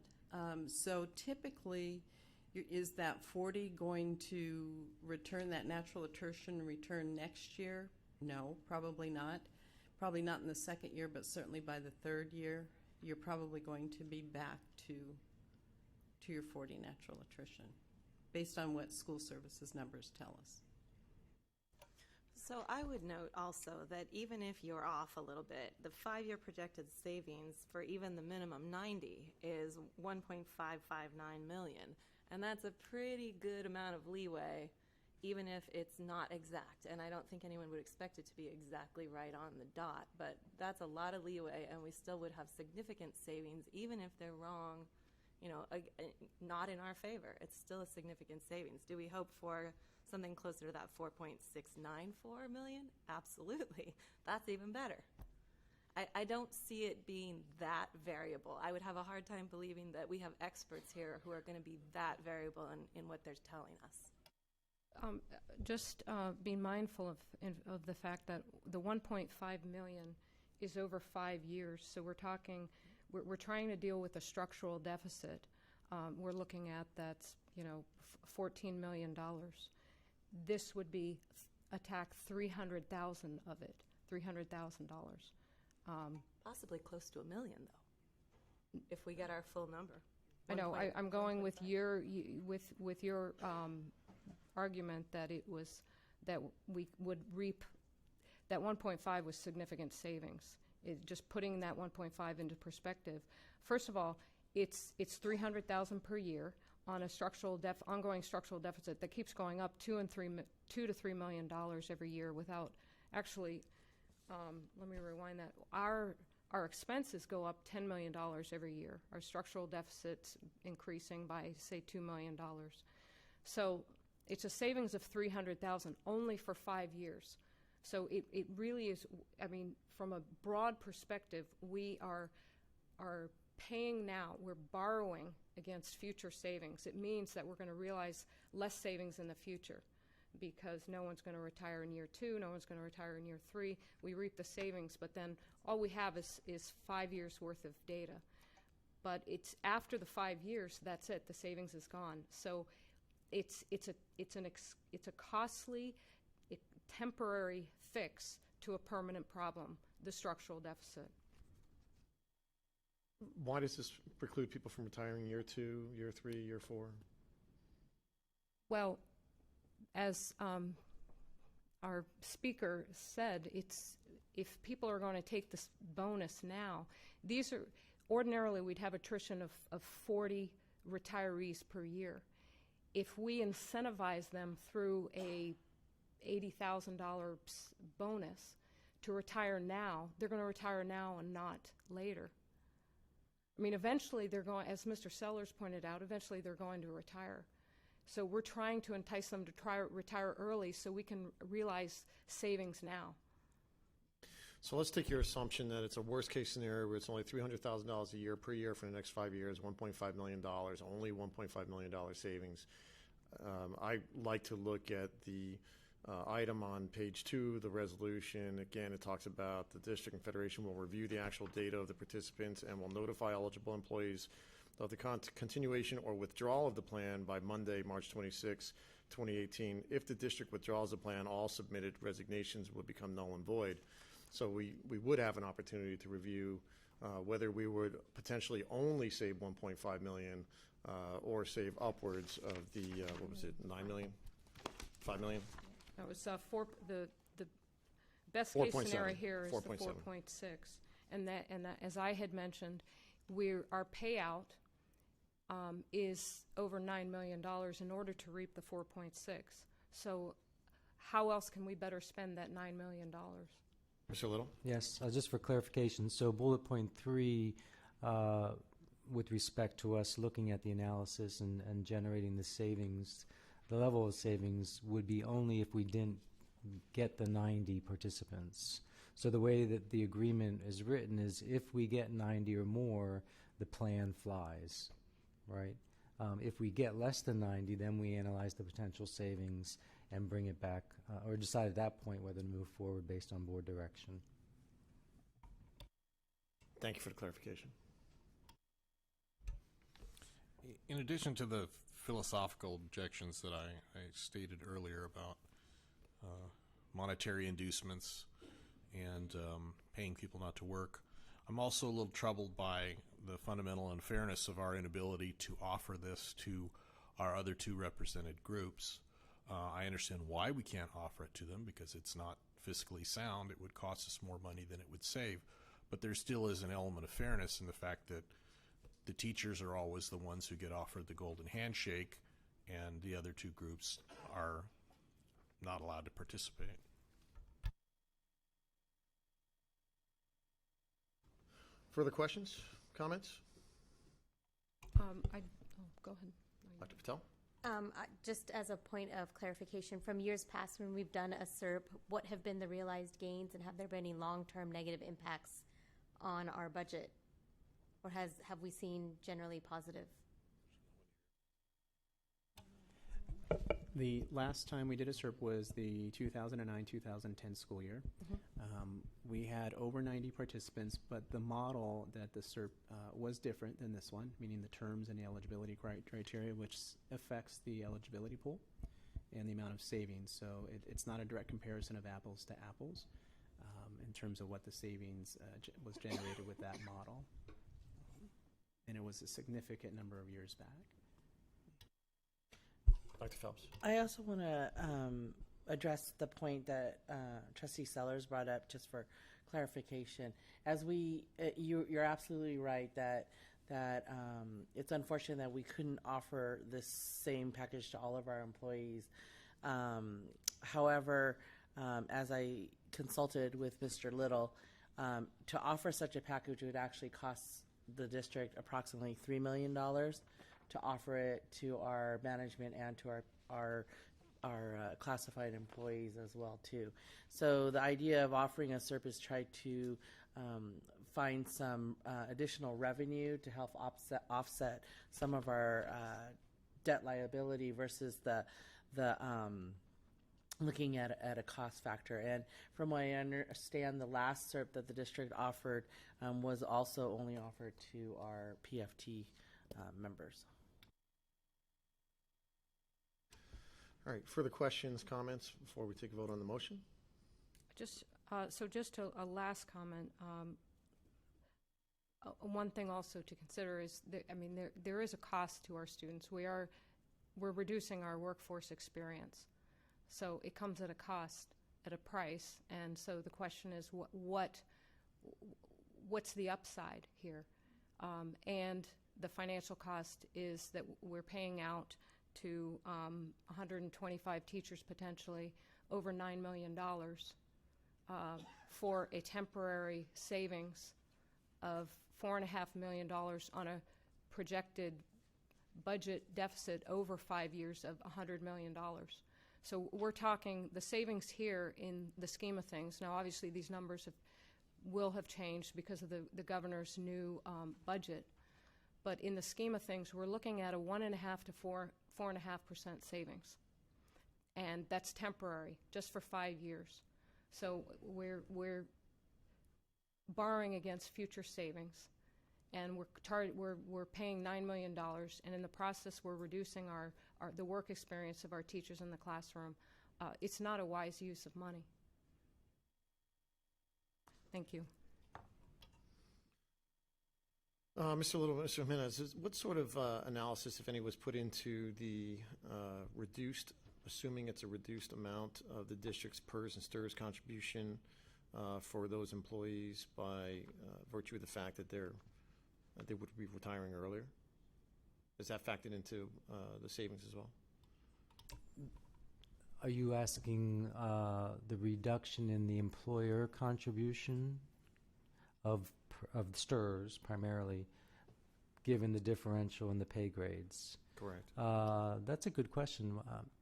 Q: So typically, is that 40 going to return that natural attrition return next year? No, probably not. Probably not in the second year, but certainly by the third year, you're probably going to be back to your 40 natural attrition, based on what school services numbers tell us.
N: So I would note also that even if you're off a little bit, the 5-year projected savings for even the minimum 90 is $1.559 million. And that's a pretty good amount of leeway, even if it's not exact. And I don't think anyone would expect it to be exactly right on the dot, but that's a lot of leeway, and we still would have significant savings, even if they're wrong, not in our favor. It's still a significant savings. Do we hope for something closer to that $4.694 million? Absolutely. That's even better. I don't see it being that variable. I would have a hard time believing that we have experts here who are going to be that variable in what they're telling us.
D: Just being mindful of the fact that the 1.5 million is over 5 years, so we're trying to deal with a structural deficit. We're looking at that's $14 million. This would be attack 300,000 of it, $300,000.
N: Possibly close to $1 million, though, if we get our full number.
D: I know. I'm going with your argument that it was that we would reap that 1.5 was significant savings. Just putting that 1.5 into perspective. First of all, it's $300,000 per year on a ongoing structural deficit that keeps going up $2 to $3 million every year without actually. Let me rewind that. Our expenses go up $10 million every year. Our structural deficit's increasing by, say, $2 million. So it's a savings of $300,000 only for 5 years. So it really is, from a broad perspective, we are paying now, we're borrowing against future savings. It means that we're going to realize less savings in the future because no one's going to retire in year 2, no one's going to retire in year 3. We reap the savings, but then all we have is 5 years worth of data. But it's after the 5 years, that's it, the savings is gone. So it's a costly, temporary fix to a permanent problem, the structural deficit.
A: Why does this preclude people from retiring year 2, year 3, year 4?
D: Well, as our speaker said, if people are going to take this bonus now, ordinarily we'd have attrition of 40 retirees per year. If we incentivize them through a $80,000 bonus to retire now, they're going to retire now and not later. Eventually they're going, as Mr. Sellers pointed out, eventually they're going to retire. So we're trying to entice them to retire early so we can realize savings now.
A: So let's take your assumption that it's a worst-case scenario where it's only $300,000 a year per year for the next 5 years, $1.5 million, only $1.5 million savings. I like to look at the item on page 2, the resolution. Again, it talks about the district and federation will review the actual data of the participants and will notify eligible employees of the continuation or withdrawal of the plan by Monday, March 26, 2018. If the district withdraws the plan, all submitted resignations would become null and void. So we would have an opportunity to review whether we would potentially only save $1.5 million or save upwards of the, what was it, $9 million? $5 million?
D: That was the best case scenario here is the 4.6. And that, as I had mentioned, our payout is over $9 million in order to reap the 4.6. So how else can we better spend that $9 million?
A: Mr. Little?
K: Yes, just for clarification, so bullet point 3, with respect to us looking at the analysis and generating the savings, the level of savings would be only if we didn't get the 90 participants. So the way that the agreement is written is if we get 90 or more, the plan flies, right? If we get less than 90, then we analyze the potential savings and bring it back, or decide at that point whether to move forward based on board direction.
A: Thank you for the clarification.
P: In addition to the philosophical objections that I stated earlier about monetary inducements and paying people not to work, I'm also a little troubled by the fundamental unfairness of our inability to offer this to our other 2 represented groups. I understand why we can't offer it to them, because it's not fiscally sound. It would cost us more money than it would save. But there still is an element of fairness in the fact that the teachers are always the ones who get offered the golden handshake, and the other 2 groups are not allowed to participate.
A: Further questions, comments?
D: Go ahead.
A: Dr. Patel?
B: Just as a point of clarification, from years past when we've done a SERP, what have been the realized gains, and have there been any long-term negative impacts on our budget? Or have we seen generally positive?
O: The last time we did a SERP was the 2009-2010 school year. We had over 90 participants, but the model that the SERP was different than this one, meaning the terms and the eligibility criteria, which affects the eligibility pool and the amount of savings. So it's not a direct comparison of apples to apples in terms of what the savings was generated with that model. And it was a significant number of years back.
A: Dr. Phelps?
R: I also want to address the point that Trustee Sellers brought up, just for clarification. As you're absolutely right that it's unfortunate that we couldn't offer this same package to all of our employees. However, as I consulted with Mr. Little, to offer such a package would actually cost the district approximately $3 million to offer it to our management and to our classified employees as well too. So the idea of offering a SERP is try to find some additional revenue to help offset some of our debt liability versus the looking at a cost factor. And from what I understand, the last SERP that the district offered was also only offered to our PFT members.
A: All right, further questions, comments before we take a vote on the motion?
D: Just a last comment. One thing also to consider is that, there is a cost to our students. We're reducing our workforce experience, so it comes at a cost, at a price. And so the question is, what's the upside here? And the financial cost is that we're paying out to 125 teachers, potentially over $9 million for a temporary savings of $4.5 million on a projected budget deficit over 5 years of $100 million. So we're talking the savings here in the scheme of things. Now, obviously, these numbers will have changed because of the governor's new budget. But in the scheme of things, we're looking at a 1.5% to 4.5% savings. And that's temporary, just for 5 years. So we're borrowing against future savings, and we're paying $9 million, and in the process we're reducing the work experience of our teachers in the classroom. It's not a wise use of money. Thank you.
A: Mr. Little, Mr. Jimenez, what sort of analysis, if any, was put into the reduced, assuming it's a reduced amount of the district's PERS and STIRS contribution for those employees by virtue of the fact that they would be retiring earlier? Is that factored into the savings as well?
K: Are you asking the reduction in the employer contribution of STIRS primarily, given the differential in the pay grades?
A: Correct.
K: That's a good question.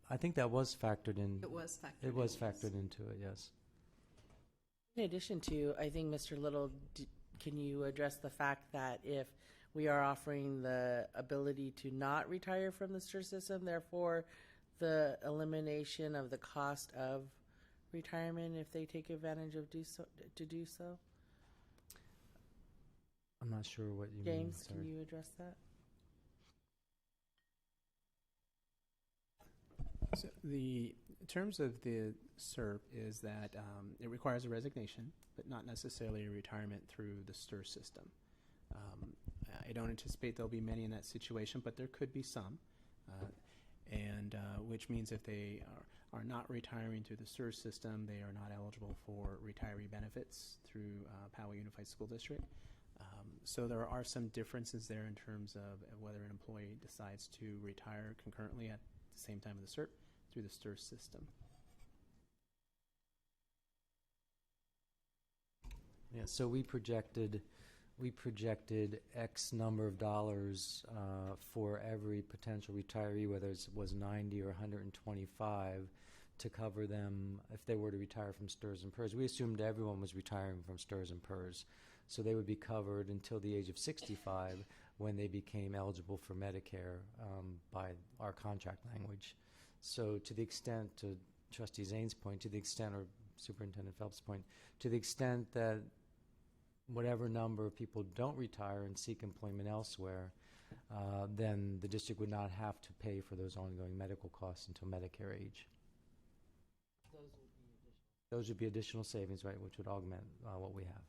K: I think that was factored in.
Q: It was factored.
K: It was factored into it. Yes.
R: In addition to, I think, Mr. Little, can you address the fact that if we are offering the ability to not retire from the STIR system, therefore the elimination of the cost of retirement if they take advantage of do so?
K: I'm not sure what you mean.
R: James,
K: Sorry.
R: can you address that?
O: So the terms of the SERP is that it requires a resignation, but not necessarily a retirement through the STIR system. I don't anticipate there'll be many in that situation, but there could be some, which means if they are not retiring through the STIR system, they are not eligible for retiree benefits through Poway Unified School District. So there are some differences there in terms of whether an employee decides to retire concurrently at the same time of the SERP through the STIR system.
K: Yeah, so we projected X number of dollars for every potential retiree, whether it was 90 or 125, to cover them if they were to retire from STIRS and PERS. We assumed everyone was retiring from STIRS and PERS, so they would be covered until the age of 65 when they became eligible for Medicare by our contract language. So to the extent, to Trustee Zane's point, to the extent, or Superintendent Phelps' point, to the extent that whatever number of people don't retire and seek employment elsewhere, then the district would not have to pay for those ongoing medical costs until Medicare age. Those would be additional savings, right, which would augment what we have.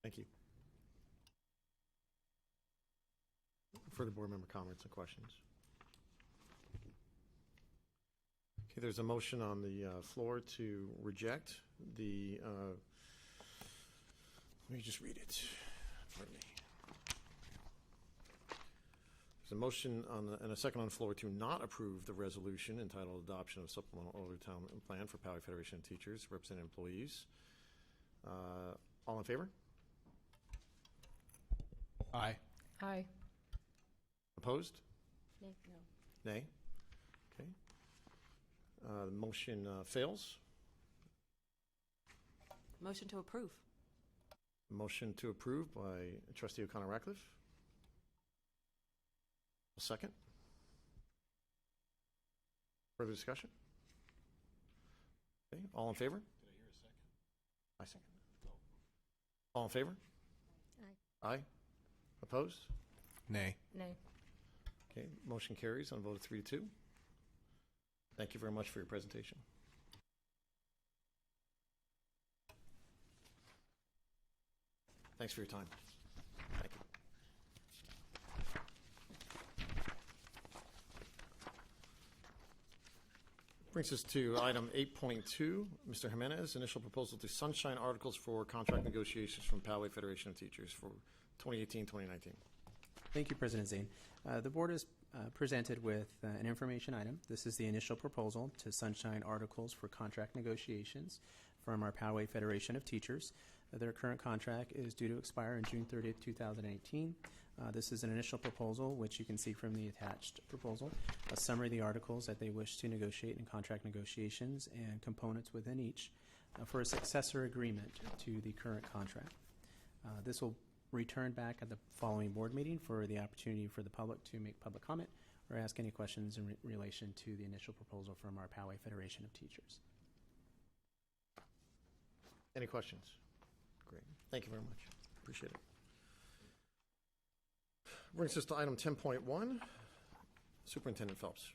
A: Thank you. Further board member comments and questions? Okay, there's a motion on the floor to reject the, let me just read it. Pardon me. There's a motion and a second on the floor to not approve the resolution entitled Adoption of Supplemental Overtime Plan for Poway Federation of Teachers Representing Employees. All in favor?
P: Aye.
D: Aye.
A: Opposed?
B: Nay.
A: No. Nay. Okay. The motion fails.
N: Motion to approve.
A: Motion to approve by Trustee O'Connor-Ratcliffe. A second. Further discussion? Okay. All in favor?
P: Did I hear a second?
A: I second. All in favor?
B: Aye.
A: Aye. Opposed?
P: Nay.
D: Nay.
A: Okay. Motion carries on a vote of 3-2. Thank you very much for your presentation. Thanks for your time. Thank you. Brings us to item 8.2, Mr. Jimenez, initial proposal to sunshine articles for contract negotiations from Poway Federation of Teachers for 2018-2019.
O: Thank you, President Zane. The board is presented with an information item. This is the initial proposal to sunshine articles for contract negotiations from our Poway Federation of Teachers. Their current contract is due to expire on June 30th, 2018. This is an initial proposal, which you can see from the attached proposal, a summary of the articles that they wish to negotiate in contract negotiations and components within each. for a successor agreement to the current contract. This will return back at the following board meeting for the opportunity for the public to make public comment or ask any questions in relation to the initial proposal from our Poway Federation of Teachers.
A: Any questions? Great. Thank you very much. Appreciate it. Brings us to item 10.1. Superintendent Phelps.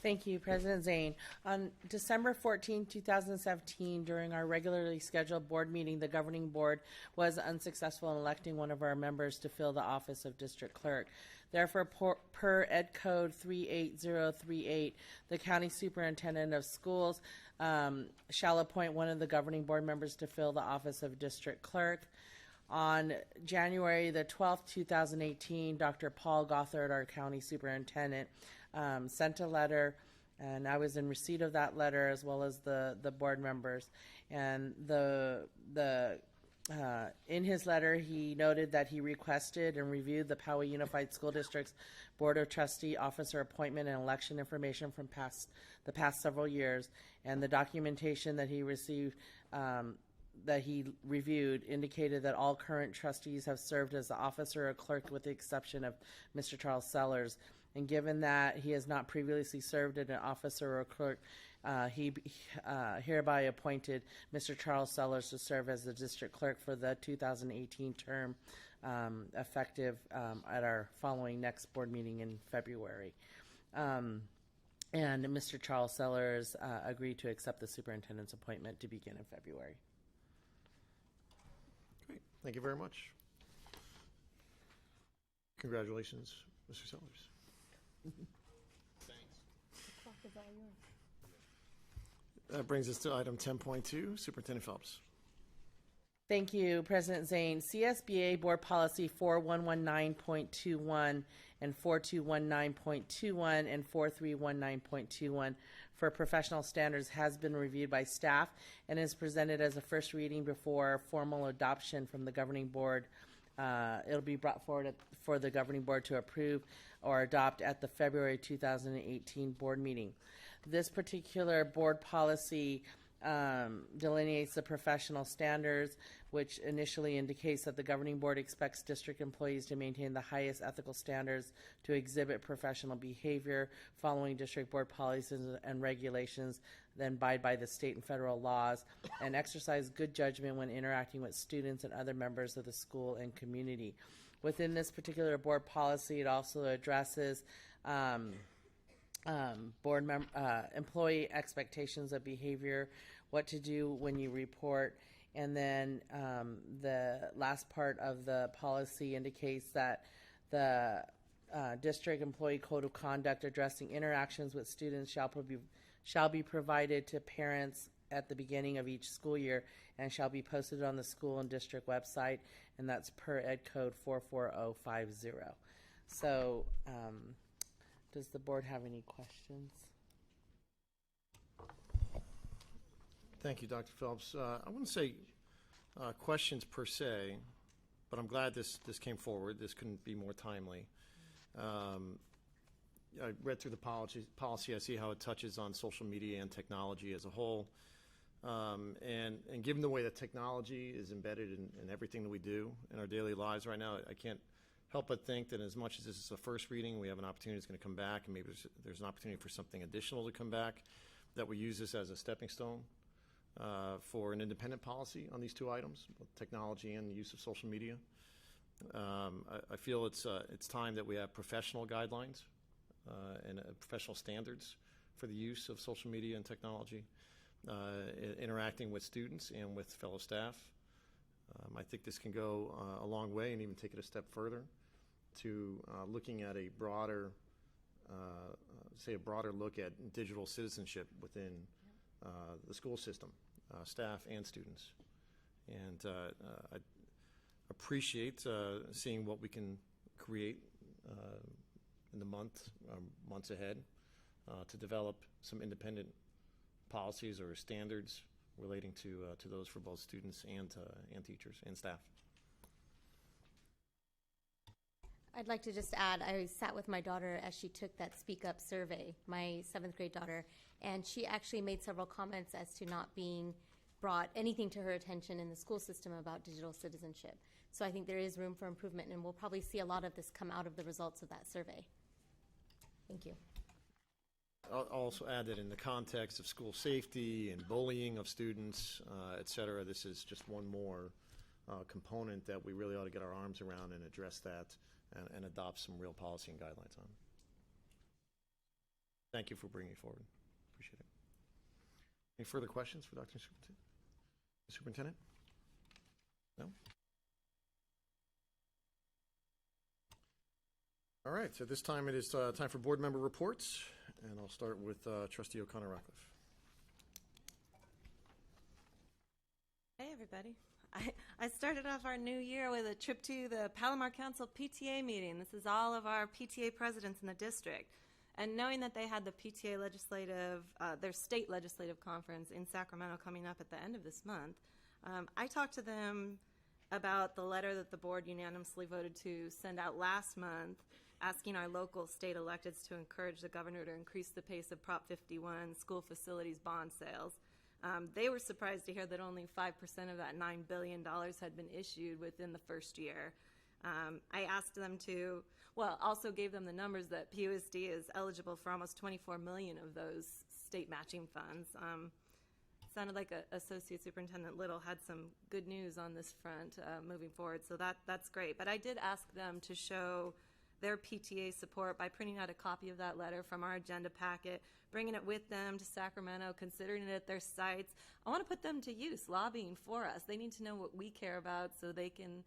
R: Thank you, President Zane. On December 14, 2017, during our regularly scheduled board meeting, the governing board was unsuccessful in electing one of our members to fill the office of district clerk. Therefore, per Ed Code 38038, the county superintendent of schools shall appoint one of the governing board members to fill the office of district clerk. On January the 12th, 2018, Dr. Paul Gothard, our county superintendent, sent a letter, and I was in receipt of that letter as well as the board members. And in his letter, he noted that he requested and reviewed the Poway Unified School District's Board of Trustee officer appointment and election information from the past several years, and the documentation that he received that he reviewed indicated that all current trustees have served as the officer or clerk with the exception of Mr. Charles Sellers. And given that he has not previously served as an officer or clerk, he hereby appointed Mr. Charles Sellers to serve as the district clerk for the 2018 term, effective at our following next board meeting in February. And Mr. Charles Sellers agreed to accept the superintendent's appointment to begin in February.
A: Great. Thank you very much. Congratulations, Mr. Sellers.
M: Thanks. The clock is all yours.
A: That brings us to item 10.2, Superintendent Phelps.
R: Thank you, President Zane. CSBA Board Policy 4119.21 and 4219.21 and 4319.21 for professional standards has been reviewed by staff and is presented as a first reading before formal adoption from the governing board. It'll be brought forward for the governing board to approve or adopt at the February 2018 board meeting. This particular board policy delineates the professional standards, which initially indicates that the governing board expects district employees to maintain the highest ethical standards, to exhibit professional behavior following district board policies and regulations, then abide by the state and federal laws, and exercise good judgment when interacting with students and other members of the school and community. Within this particular board policy, it also addresses employee expectations of behavior, what to do when you report, and then the last part of the policy indicates that the district employee code of conduct addressing interactions with students shall be provided to parents at the beginning of each school year and shall be posted on the school and district website, and that's per Ed Code 44050. So, does the board have any questions?
A: Thank you, Dr. Phelps. I wouldn't say questions per se, but I'm glad this came forward. This couldn't be more timely. I read through the policy. I see how it touches on social media and technology as a whole. And given the way that technology is embedded in everything that we do in our daily lives right now, I can't help but think that as much as this is a first reading, we have an opportunity that's going to come back, and maybe there's an opportunity for something additional to come back, that we use this as a stepping stone for an independent policy on these two items, both technology and the use of social media. I feel it's time that we have professional guidelines and professional standards for the use of social media and technology, interacting with students and with fellow staff. I think this can go a long way and even take it a step further to looking at a broader, a broader look at digital citizenship within the school system, staff and students. And I appreciate seeing what we can create in the months ahead to develop some independent policies or standards relating to those for both students and teachers and staff.
B: I'd like to just add, I sat with my daughter as she took that Speak Up survey, my 7th grade daughter, and she actually made several comments as to not being brought anything to her attention in the school system about digital citizenship. So I think there is room for improvement, and we'll probably see a lot of this come out of the results of that survey. Thank you.
A: I'll also add that in the context of school safety and bullying of students, et cetera, this is just one more component that we really ought to get our arms around and address that and adopt some real policy and guidelines on. Thank you for bringing it forward. Appreciate it. Any further questions for Dr. Superintendent? No? All right, so this time it is time for board member reports, and I'll start with Trustee O'Connor-Ratcliffe.
N: Hey, everybody. I started off our new year with a trip to the Palomar Council PTA meeting. This is all of our PTA presidents in the district. And knowing that they had the PTA legislative, their state legislative conference in Sacramento coming up at the end of this month, I talked to them about the letter that the board unanimously voted to send out last month, asking our local state electeds to encourage the governor to increase the pace of Prop 51 school facilities bond sales. They were surprised to hear that only 5% of that $9 billion had been issued within the first year. I asked them to, also gave them the numbers that PUSD is eligible for almost 24 million of those state matching funds. Sounded like Associate Superintendent Little had some good news on this front moving forward, so that's great. But I did ask them to show their PTA support by printing out a copy of that letter from our agenda packet, bringing it with them to Sacramento, considering it at their sites. I want to put them to use, lobbying for us. They need to know what we care about so they can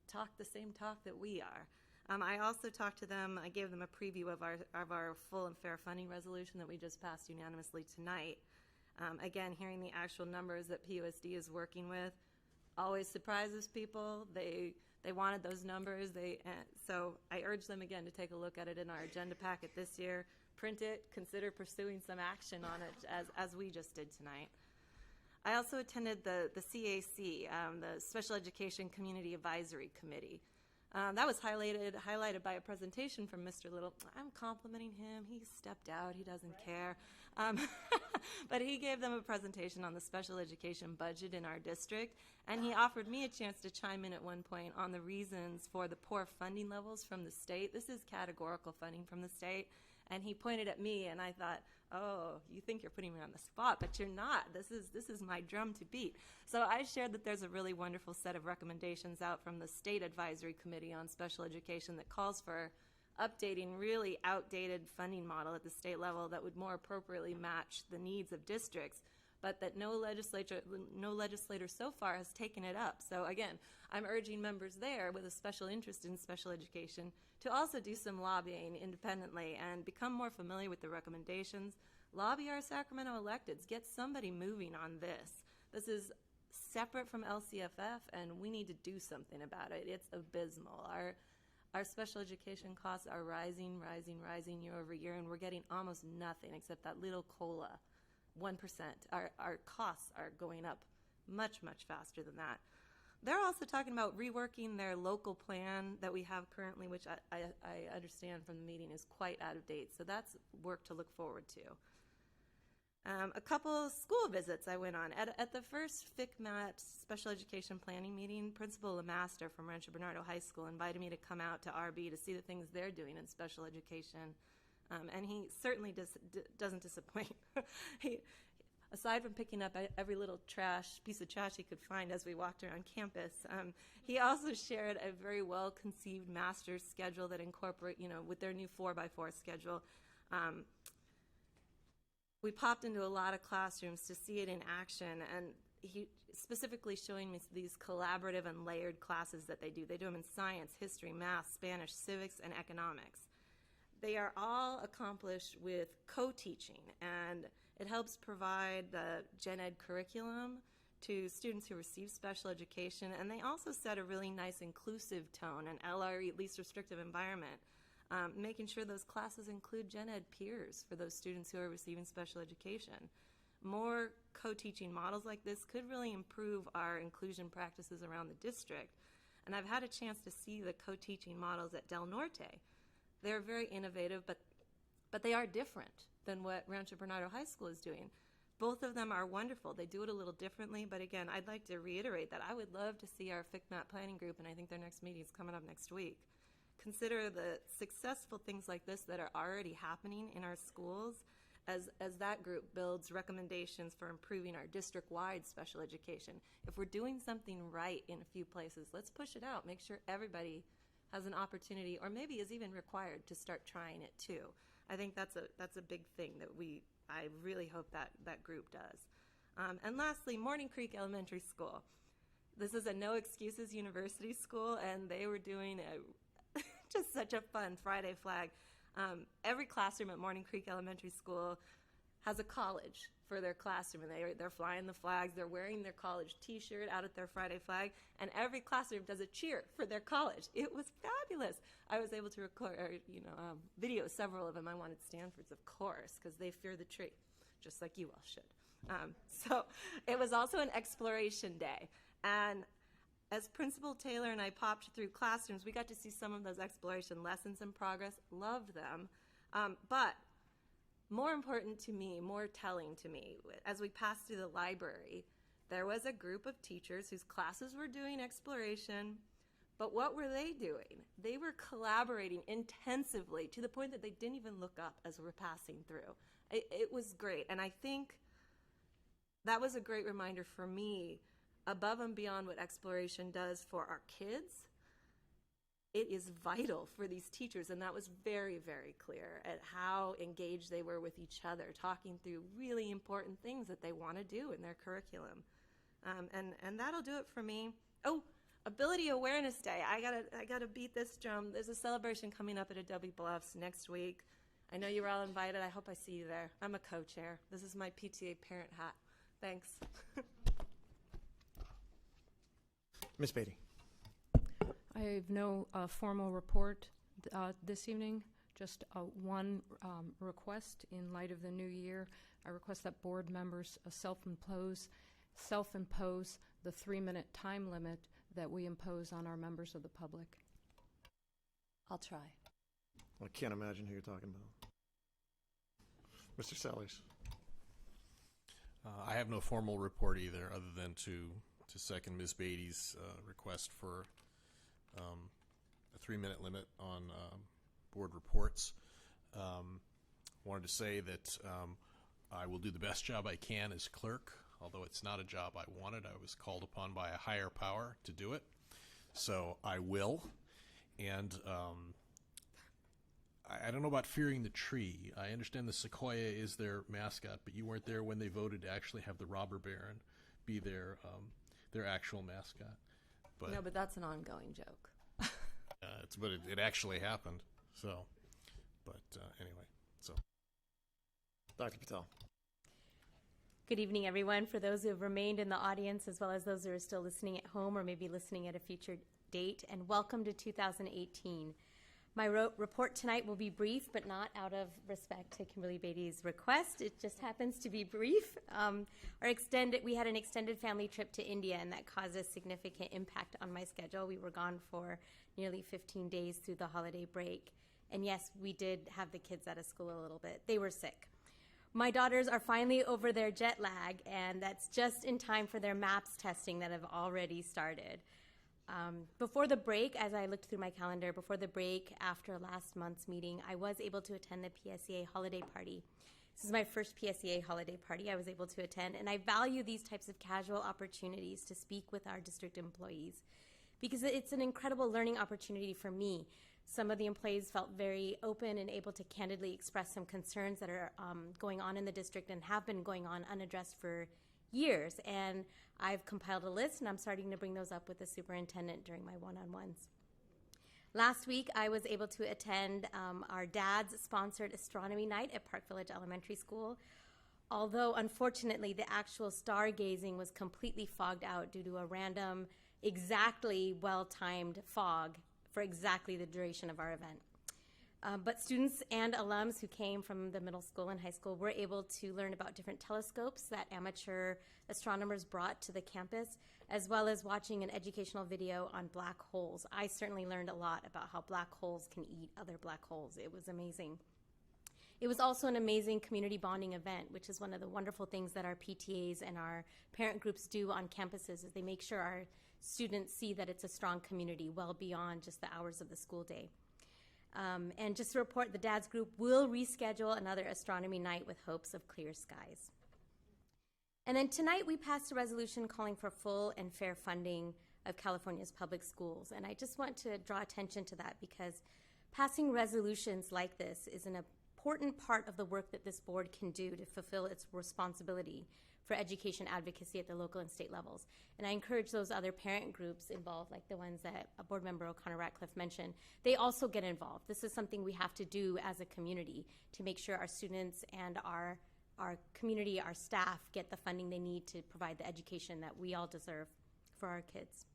N: talk the same talk that we are. I also talked to them, I gave them a preview of our full and fair funding resolution that we just passed unanimously tonight. Again, hearing the actual numbers that PUSD is working with always surprises people. They wanted those numbers, so I urge them again to take a look at it in our agenda packet this year, print it, consider pursuing some action on it as we just did tonight. I also attended the CAC, the Special Education Community Advisory Committee. That was highlighted by a presentation from Mr. Little. I'm complimenting him. He stepped out. He doesn't care. But he gave them a presentation on the special education budget in our district, and he offered me a chance to chime in at one point on the reasons for the poor funding levels from the state. This is categorical funding from the state, and he pointed at me, and I thought, oh, you think you're putting me on the spot, but you're not. This is my drum to beat. So I shared that there's a really wonderful set of recommendations out from the State Advisory Committee on Special Education that calls for updating really outdated funding model at the state level that would more appropriately match the needs of districts, but that no legislator so far has taken it up. So again, I'm urging members there with a special interest in special education to also do some lobbying independently and become more familiar with the recommendations. Lobby our Sacramento electeds. Get somebody moving on this. This is separate from LCFF, and we need to do something about it. It's abysmal. Our special education costs are rising year over year, and we're getting almost nothing except that little COLA, 1%. Our costs are going up much, much faster than that. They're also talking about reworking their local plan that we have currently, which I understand from the meeting is quite out of date. So that's work to look forward to. A couple school visits I went on. At the first FICMAT Special Education Planning meeting, Principal LeMaster from Rancho Bernardo High School invited me to come out to RB to see the things they're doing in special education. And he certainly doesn't disappoint. Aside from picking up every little piece of trash he could find as we walked around campus, he also shared a very well-conceived master's schedule that incorporate, with their new 4x4 schedule. We popped into a lot of classrooms to see it in action, and he specifically showing me these collaborative and layered classes that they do. They do them in science, history, math, Spanish, civics, and economics. They are all accomplished with co-teaching, and it helps provide the gen ed curriculum to students who receive special education, and they also set a really nice inclusive tone, an LRE, least restrictive environment, making sure those classes include gen ed peers for those students who are receiving special education. More co-teaching models like this could really improve our inclusion practices around the district. And I've had a chance to see the co-teaching models at Del Norte. They're very innovative, but they are different than what Rancho Bernardo High School is doing. Both of them are wonderful. They do it a little differently, but again, I'd like to reiterate that I would love to see our FICMAT planning group, and I think their next meeting is coming up next week, consider the successful things like this that are already happening in our schools as that group builds recommendations for improving our district-wide special education. If we're doing something right in a few places, let's push it out. Make sure everybody has an opportunity, or maybe is even required, to start trying it too. I think that's a big thing that I really hope that group does. And lastly, Morning Creek Elementary School. This is a no excuses university school, and they were doing just such a fun Friday flag. Every classroom at Morning Creek Elementary School has a college for their classroom, and they're flying the flags. They're wearing their college T-shirt out at their Friday flag, and every classroom does a cheer for their college. It was fabulous. I was able to record, video several of them. I wanted Stanford's, of course, because they fear the tree, just like you all should. So it was also an exploration day, and as Principal Taylor and I popped through classrooms, we got to see some of those exploration lessons in progress. Loved them. But more important to me, more telling to me, as we passed through the library, there was a group of teachers whose classes were doing exploration, but what were they doing? They were collaborating intensively to the point that they didn't even look up as we're passing through. It was great, and I think that was a great reminder for me. Above and beyond what exploration does for our kids, it is vital for these teachers, and that was very, very clear at how engaged they were with each other, talking through really important things that they want to do in their curriculum. And that'll do it for me. Oh, Ability Awareness Day. I gotta beat this drum. There's a celebration coming up at Adobe Bluffs next week. I know you were all invited. I hope I see you there. I'm a co-chair. This is my PTA parent hat. Thanks.
A: Ms. Beatty.
D: I have no formal report this evening, just one request in light of the new year. I request that board members self-impose the 3-minute time limit that we impose on our members of the public.
N: I'll try.
A: I can't imagine who you're talking about. Mr. Sellers.
P: I have no formal report either, other than to second Ms. Beatty's request for a 3-minute limit on board reports. Wanted to say that I will do the best job I can as clerk, although it's not a job I wanted. I was called upon by a higher power to do it, so I will. And I don't know about fearing the tree. I understand the sequoia is their mascot, but you weren't there when they voted to actually have the robber baron be their actual mascot. But
N: no, but that's an ongoing joke.
P: but it actually happened. So, but anyway, so.
A: Dr. Patel.
B: Good evening, everyone. For those who have remained in the audience, as well as those who are still listening at home or maybe listening at a future date, and welcome to 2018. My report tonight will be brief, but not out of respect to Kimberly Beatty's request. It just happens to be brief. We had an extended family trip to India, and that caused a significant impact on my schedule. We were gone for nearly 15 days through the holiday break. And yes, we did have the kids out of school a little bit. They were sick. My daughters are finally over their jet lag, and that's just in time for their MAPS testing that have already started. Before the break, as I looked through my calendar, before the break after last month's meeting, I was able to attend the PSEA holiday party. This is my first PSEA holiday party I was able to attend, and I value these types of casual opportunities to speak with our district employees because it's an incredible learning opportunity for me. Some of the employees felt very open and able to candidly express some concerns that are going on in the district and have been going on unaddressed for years, and I've compiled a list, and I'm starting to bring those up with the superintendent during my one-on-ones. Last week, I was able to attend our dad's-sponsored astronomy night at Park Village Elementary School, although unfortunately the actual stargazing was completely fogged out due to a random, exactly well-timed fog for exactly the duration of our event. But students and alums who came from the middle school and high school were able to learn about different telescopes that amateur astronomers brought to the campus, as well as watching an educational video on black holes. I certainly learned a lot about how black holes can eat other black holes. It was amazing. It was also an amazing community bonding event, which is one of the wonderful things that our PTAs and our parent groups do on campuses, is they make sure our students see that it's a strong community well beyond just the hours of the school day. And just to report, the Dads group will reschedule another astronomy night with hopes of clear skies. And then tonight we passed a resolution calling for full and fair funding of California's public schools. And I just want to draw attention to that because passing resolutions like this is an important part of the work that this board can do to fulfill its responsibility for education advocacy at the local and state levels. And I encourage those other parent groups involved, like the ones that Board Member O'Connor Ratcliffe mentioned, they also get involved. This is something we have to do as a community to make sure our students and our community, our staff, get the funding they need to provide the education that we all deserve for our kids.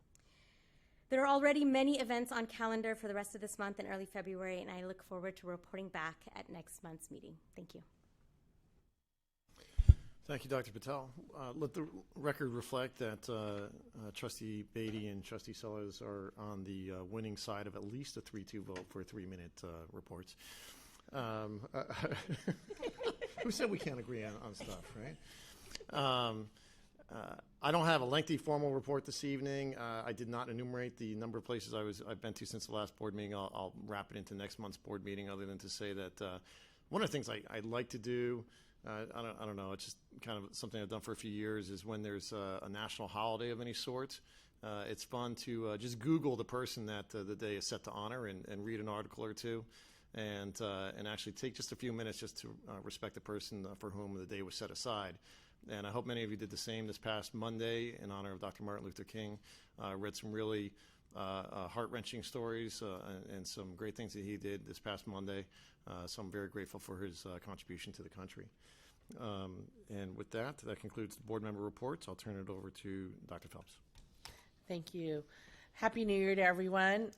B: There are already many events on calendar for the rest of this month and early February, and I look forward to reporting back at next month's meeting. Thank you.
A: Thank you, Dr. Patel. Let the record reflect that Trustee Beatty and Trustee Sellers are on the winning side of at least a 3-2 vote for 3-minute reports. Who said we can't agree on stuff, right? I don't have a lengthy formal report this evening. I did not enumerate the number of places I've been to since the last board meeting. I'll wrap it into next month's board meeting, other than to say that one of the things I'd like to do, I don't know, it's just kind of something I've done for a few years, is when there's a national holiday of any sort, it's fun to just Google the person that the day is set to honor and read an article or two, and actually take just a few minutes just to respect the person for whom the day was set aside. And I hope many of you did the same this past Monday in honor of Dr. Martin Luther King. Read some really heart-wrenching stories and some great things that he did this past Monday. So I'm very grateful for his contribution to the country. And with that concludes the board member reports. I'll turn it over to Dr. Phelps.
R: Thank you. Happy New Year to everyone.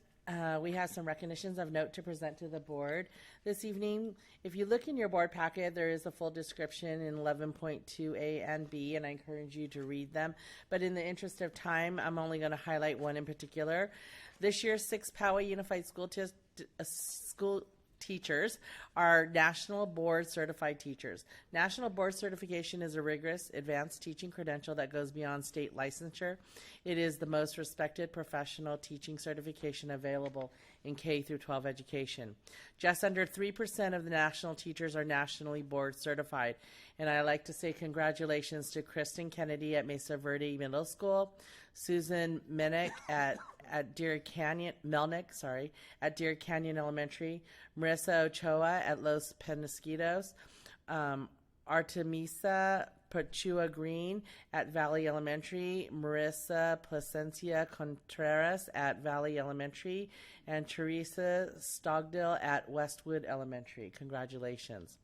R: We have some recognitions of note to present to the board this evening. If you look in your board packet, there is a full description in 11.2A and B, and I encourage you to read them. But in the interest of time, I'm only going to highlight one in particular. This year's 6 Poway Unified School teachers are National Board Certified Teachers. National Board Certification is a rigorous, advanced teaching credential that goes beyond state licensure. It is the most respected professional teaching certification available in K through 12 education. Just under 3% of the national teachers are nationally board certified. And I like to say congratulations to Kristen Kennedy at Mesa Verde Middle School, Susan Melnick at Deer Canyon Elementary, Marissa Ochoa at Los Penasquitos, Artemisa Pachua Green at Valley Elementary, Marissa Placencia Contreras at Valley Elementary, and Teresa Stogdill at Westwood Elementary. Congratulations.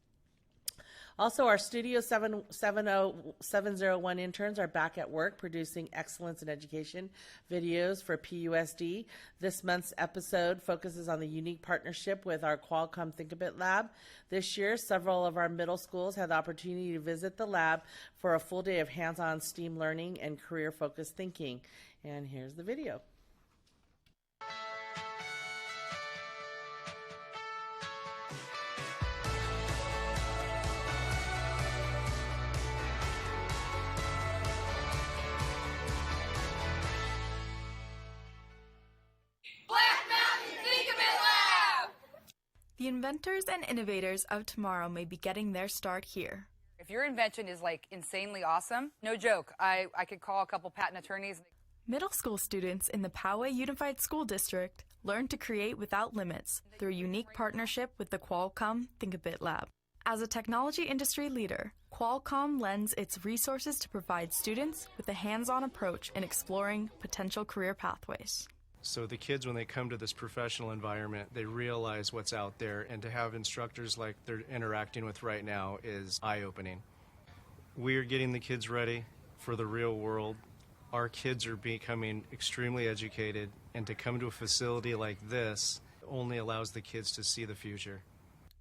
R: Also, our Studio 701 interns are back at work producing excellence in education videos for PUSD. This month's episode focuses on the unique partnership with our Qualcomm Think-A-Bit Lab. This year, several of our middle schools had the opportunity to visit the lab for a full day of hands-on STEAM learning and career-focused thinking. And here's the video.
S: The inventors and innovators of tomorrow may be getting their start here.
T: If your invention is like insanely awesome, no joke, I could call a couple patent attorneys.
S: Middle school students in the Poway Unified School District learn to create without limits through a unique partnership with the Qualcomm Think-A-Bit Lab. As a technology industry leader, Qualcomm lends its resources to provide students with a hands-on approach in exploring potential career pathways.
U: So the kids, when they come to this professional environment, they realize what's out there, and to have instructors like they're interacting with right now is eye-opening. We are getting the kids ready for the real world. Our kids are becoming extremely educated, and to come to a facility like this only allows the kids to see the future.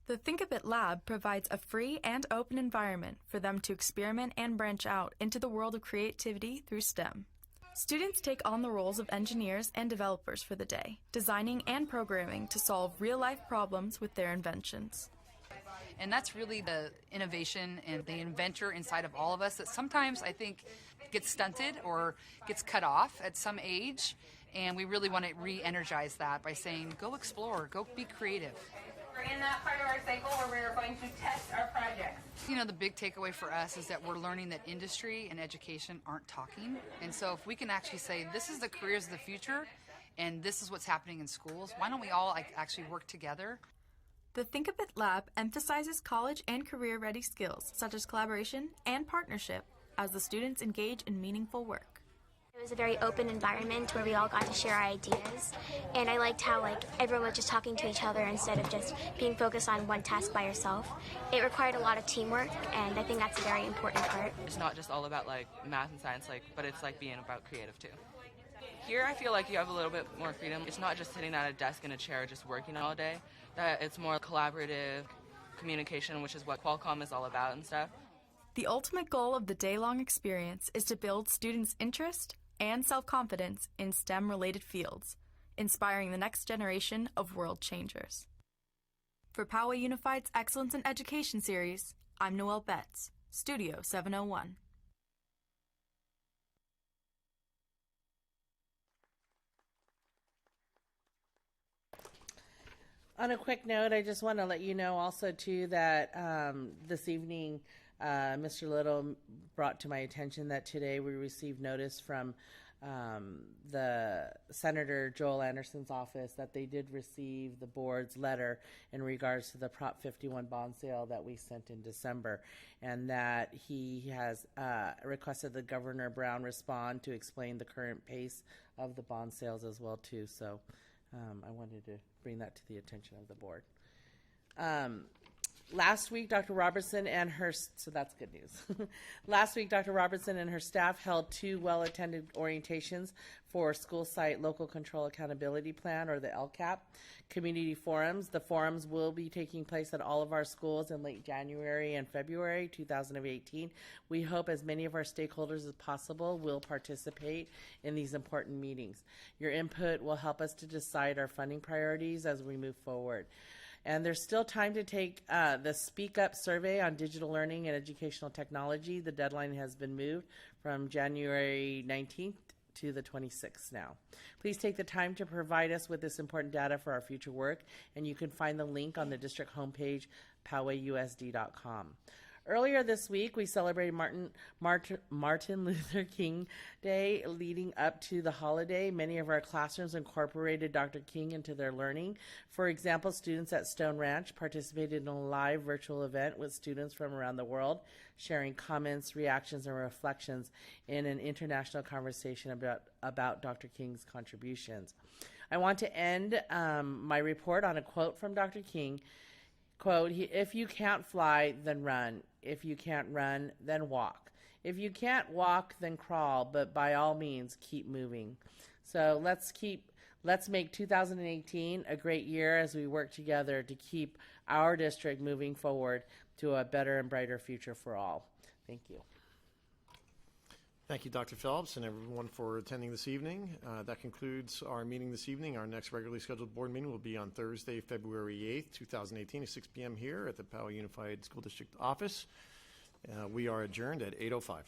S: The Think a Bit Lab provides a free and open environment for them to experiment and branch out into the world of creativity through STEM. Students take on the roles of engineers and developers for the day, designing and programming to solve real-life problems with their inventions.
T: And that's really the innovation and the inventor inside of all of us that sometimes I think gets stunted or gets cut off at some age. And we really want to re-energize that by saying, go explore, go be creative.
E: We're in that part of our cycle where we're going to test our projects.
T: You know, the big takeaway for us is that we're learning that industry and education aren't talking. And so if we can actually say, this is the careers of the future, and this is what's happening in schools, why don't we all actually work together?
S: The Think a Bit Lab emphasizes college and career-ready skills such as collaboration and partnership as the students engage in meaningful work.
V: It was a very open environment where we all got to share our ideas, and I liked how everyone was just talking to each other instead of just being focused on one task by yourself. It required a lot of teamwork, and I think that's a very important part.
W: It's not just all about math and science, but it's being about creative too. Here I feel like you have a little bit more freedom. It's not just sitting at a desk in a chair just working all day. That it's more collaborative communication, which is what Qualcomm is all about and stuff.
S: The ultimate goal of the day-long experience is to build students' interest and self-confidence in STEM-related fields, inspiring the next generation of world changers. For Poway Unified's Excellence in Education series, I'm Noelle Betts, Studio 701.
R: On a quick note, I just want to let you know also too that this evening Mr. Little brought to my attention that today we received notice from the Senator Joel Anderson's office that they did receive the board's letter in regards to the Prop 51 bond sale that we sent in December, and that he has requested that Governor Brown respond to explain the current pace of the bond sales as well too. So I wanted to bring that to the attention of the board. Last week, Dr. Robertson and her, so that's good news. Last week, Dr. Robertson and her staff held 2 well-attended orientations for School Site Local Control Accountability Plan, or the LCAP, community forums. The forums will be taking place at all of our schools in late January and February 2018. We hope as many of our stakeholders as possible will participate in these important meetings. Your input will help us to decide our funding priorities as we move forward. And there's still time to take the Speak Up survey on digital learning and educational technology. The deadline has been moved from January 19th to the 26th now. Please take the time to provide us with this important data for our future work, and you can find the link on the district homepage, powayusd.com. Earlier this week, we celebrated Martin Luther King Day. Leading up to the holiday, many of our classrooms incorporated Dr. King into their learning. For example, students at Stone Ranch participated in a live virtual event with students from around the world, sharing comments, reactions, and reflections in an international conversation about Dr. King's contributions. I want to end my report on a quote from Dr. King. Quote, if you can't fly, then run. If you can't run, then walk. If you can't walk, then crawl, but by all means, keep moving. So let's make 2018 a great year as we work together to keep our district moving forward to a better and brighter future for all. Thank you.
A: Thank you, Dr. Phelps, and everyone for attending this evening. That concludes our meeting this evening. Our next regularly scheduled board meeting will be on Thursday, February 8th, 2018 at 6 p.m. here at the Poway Unified School District office. We are adjourned at 8:05.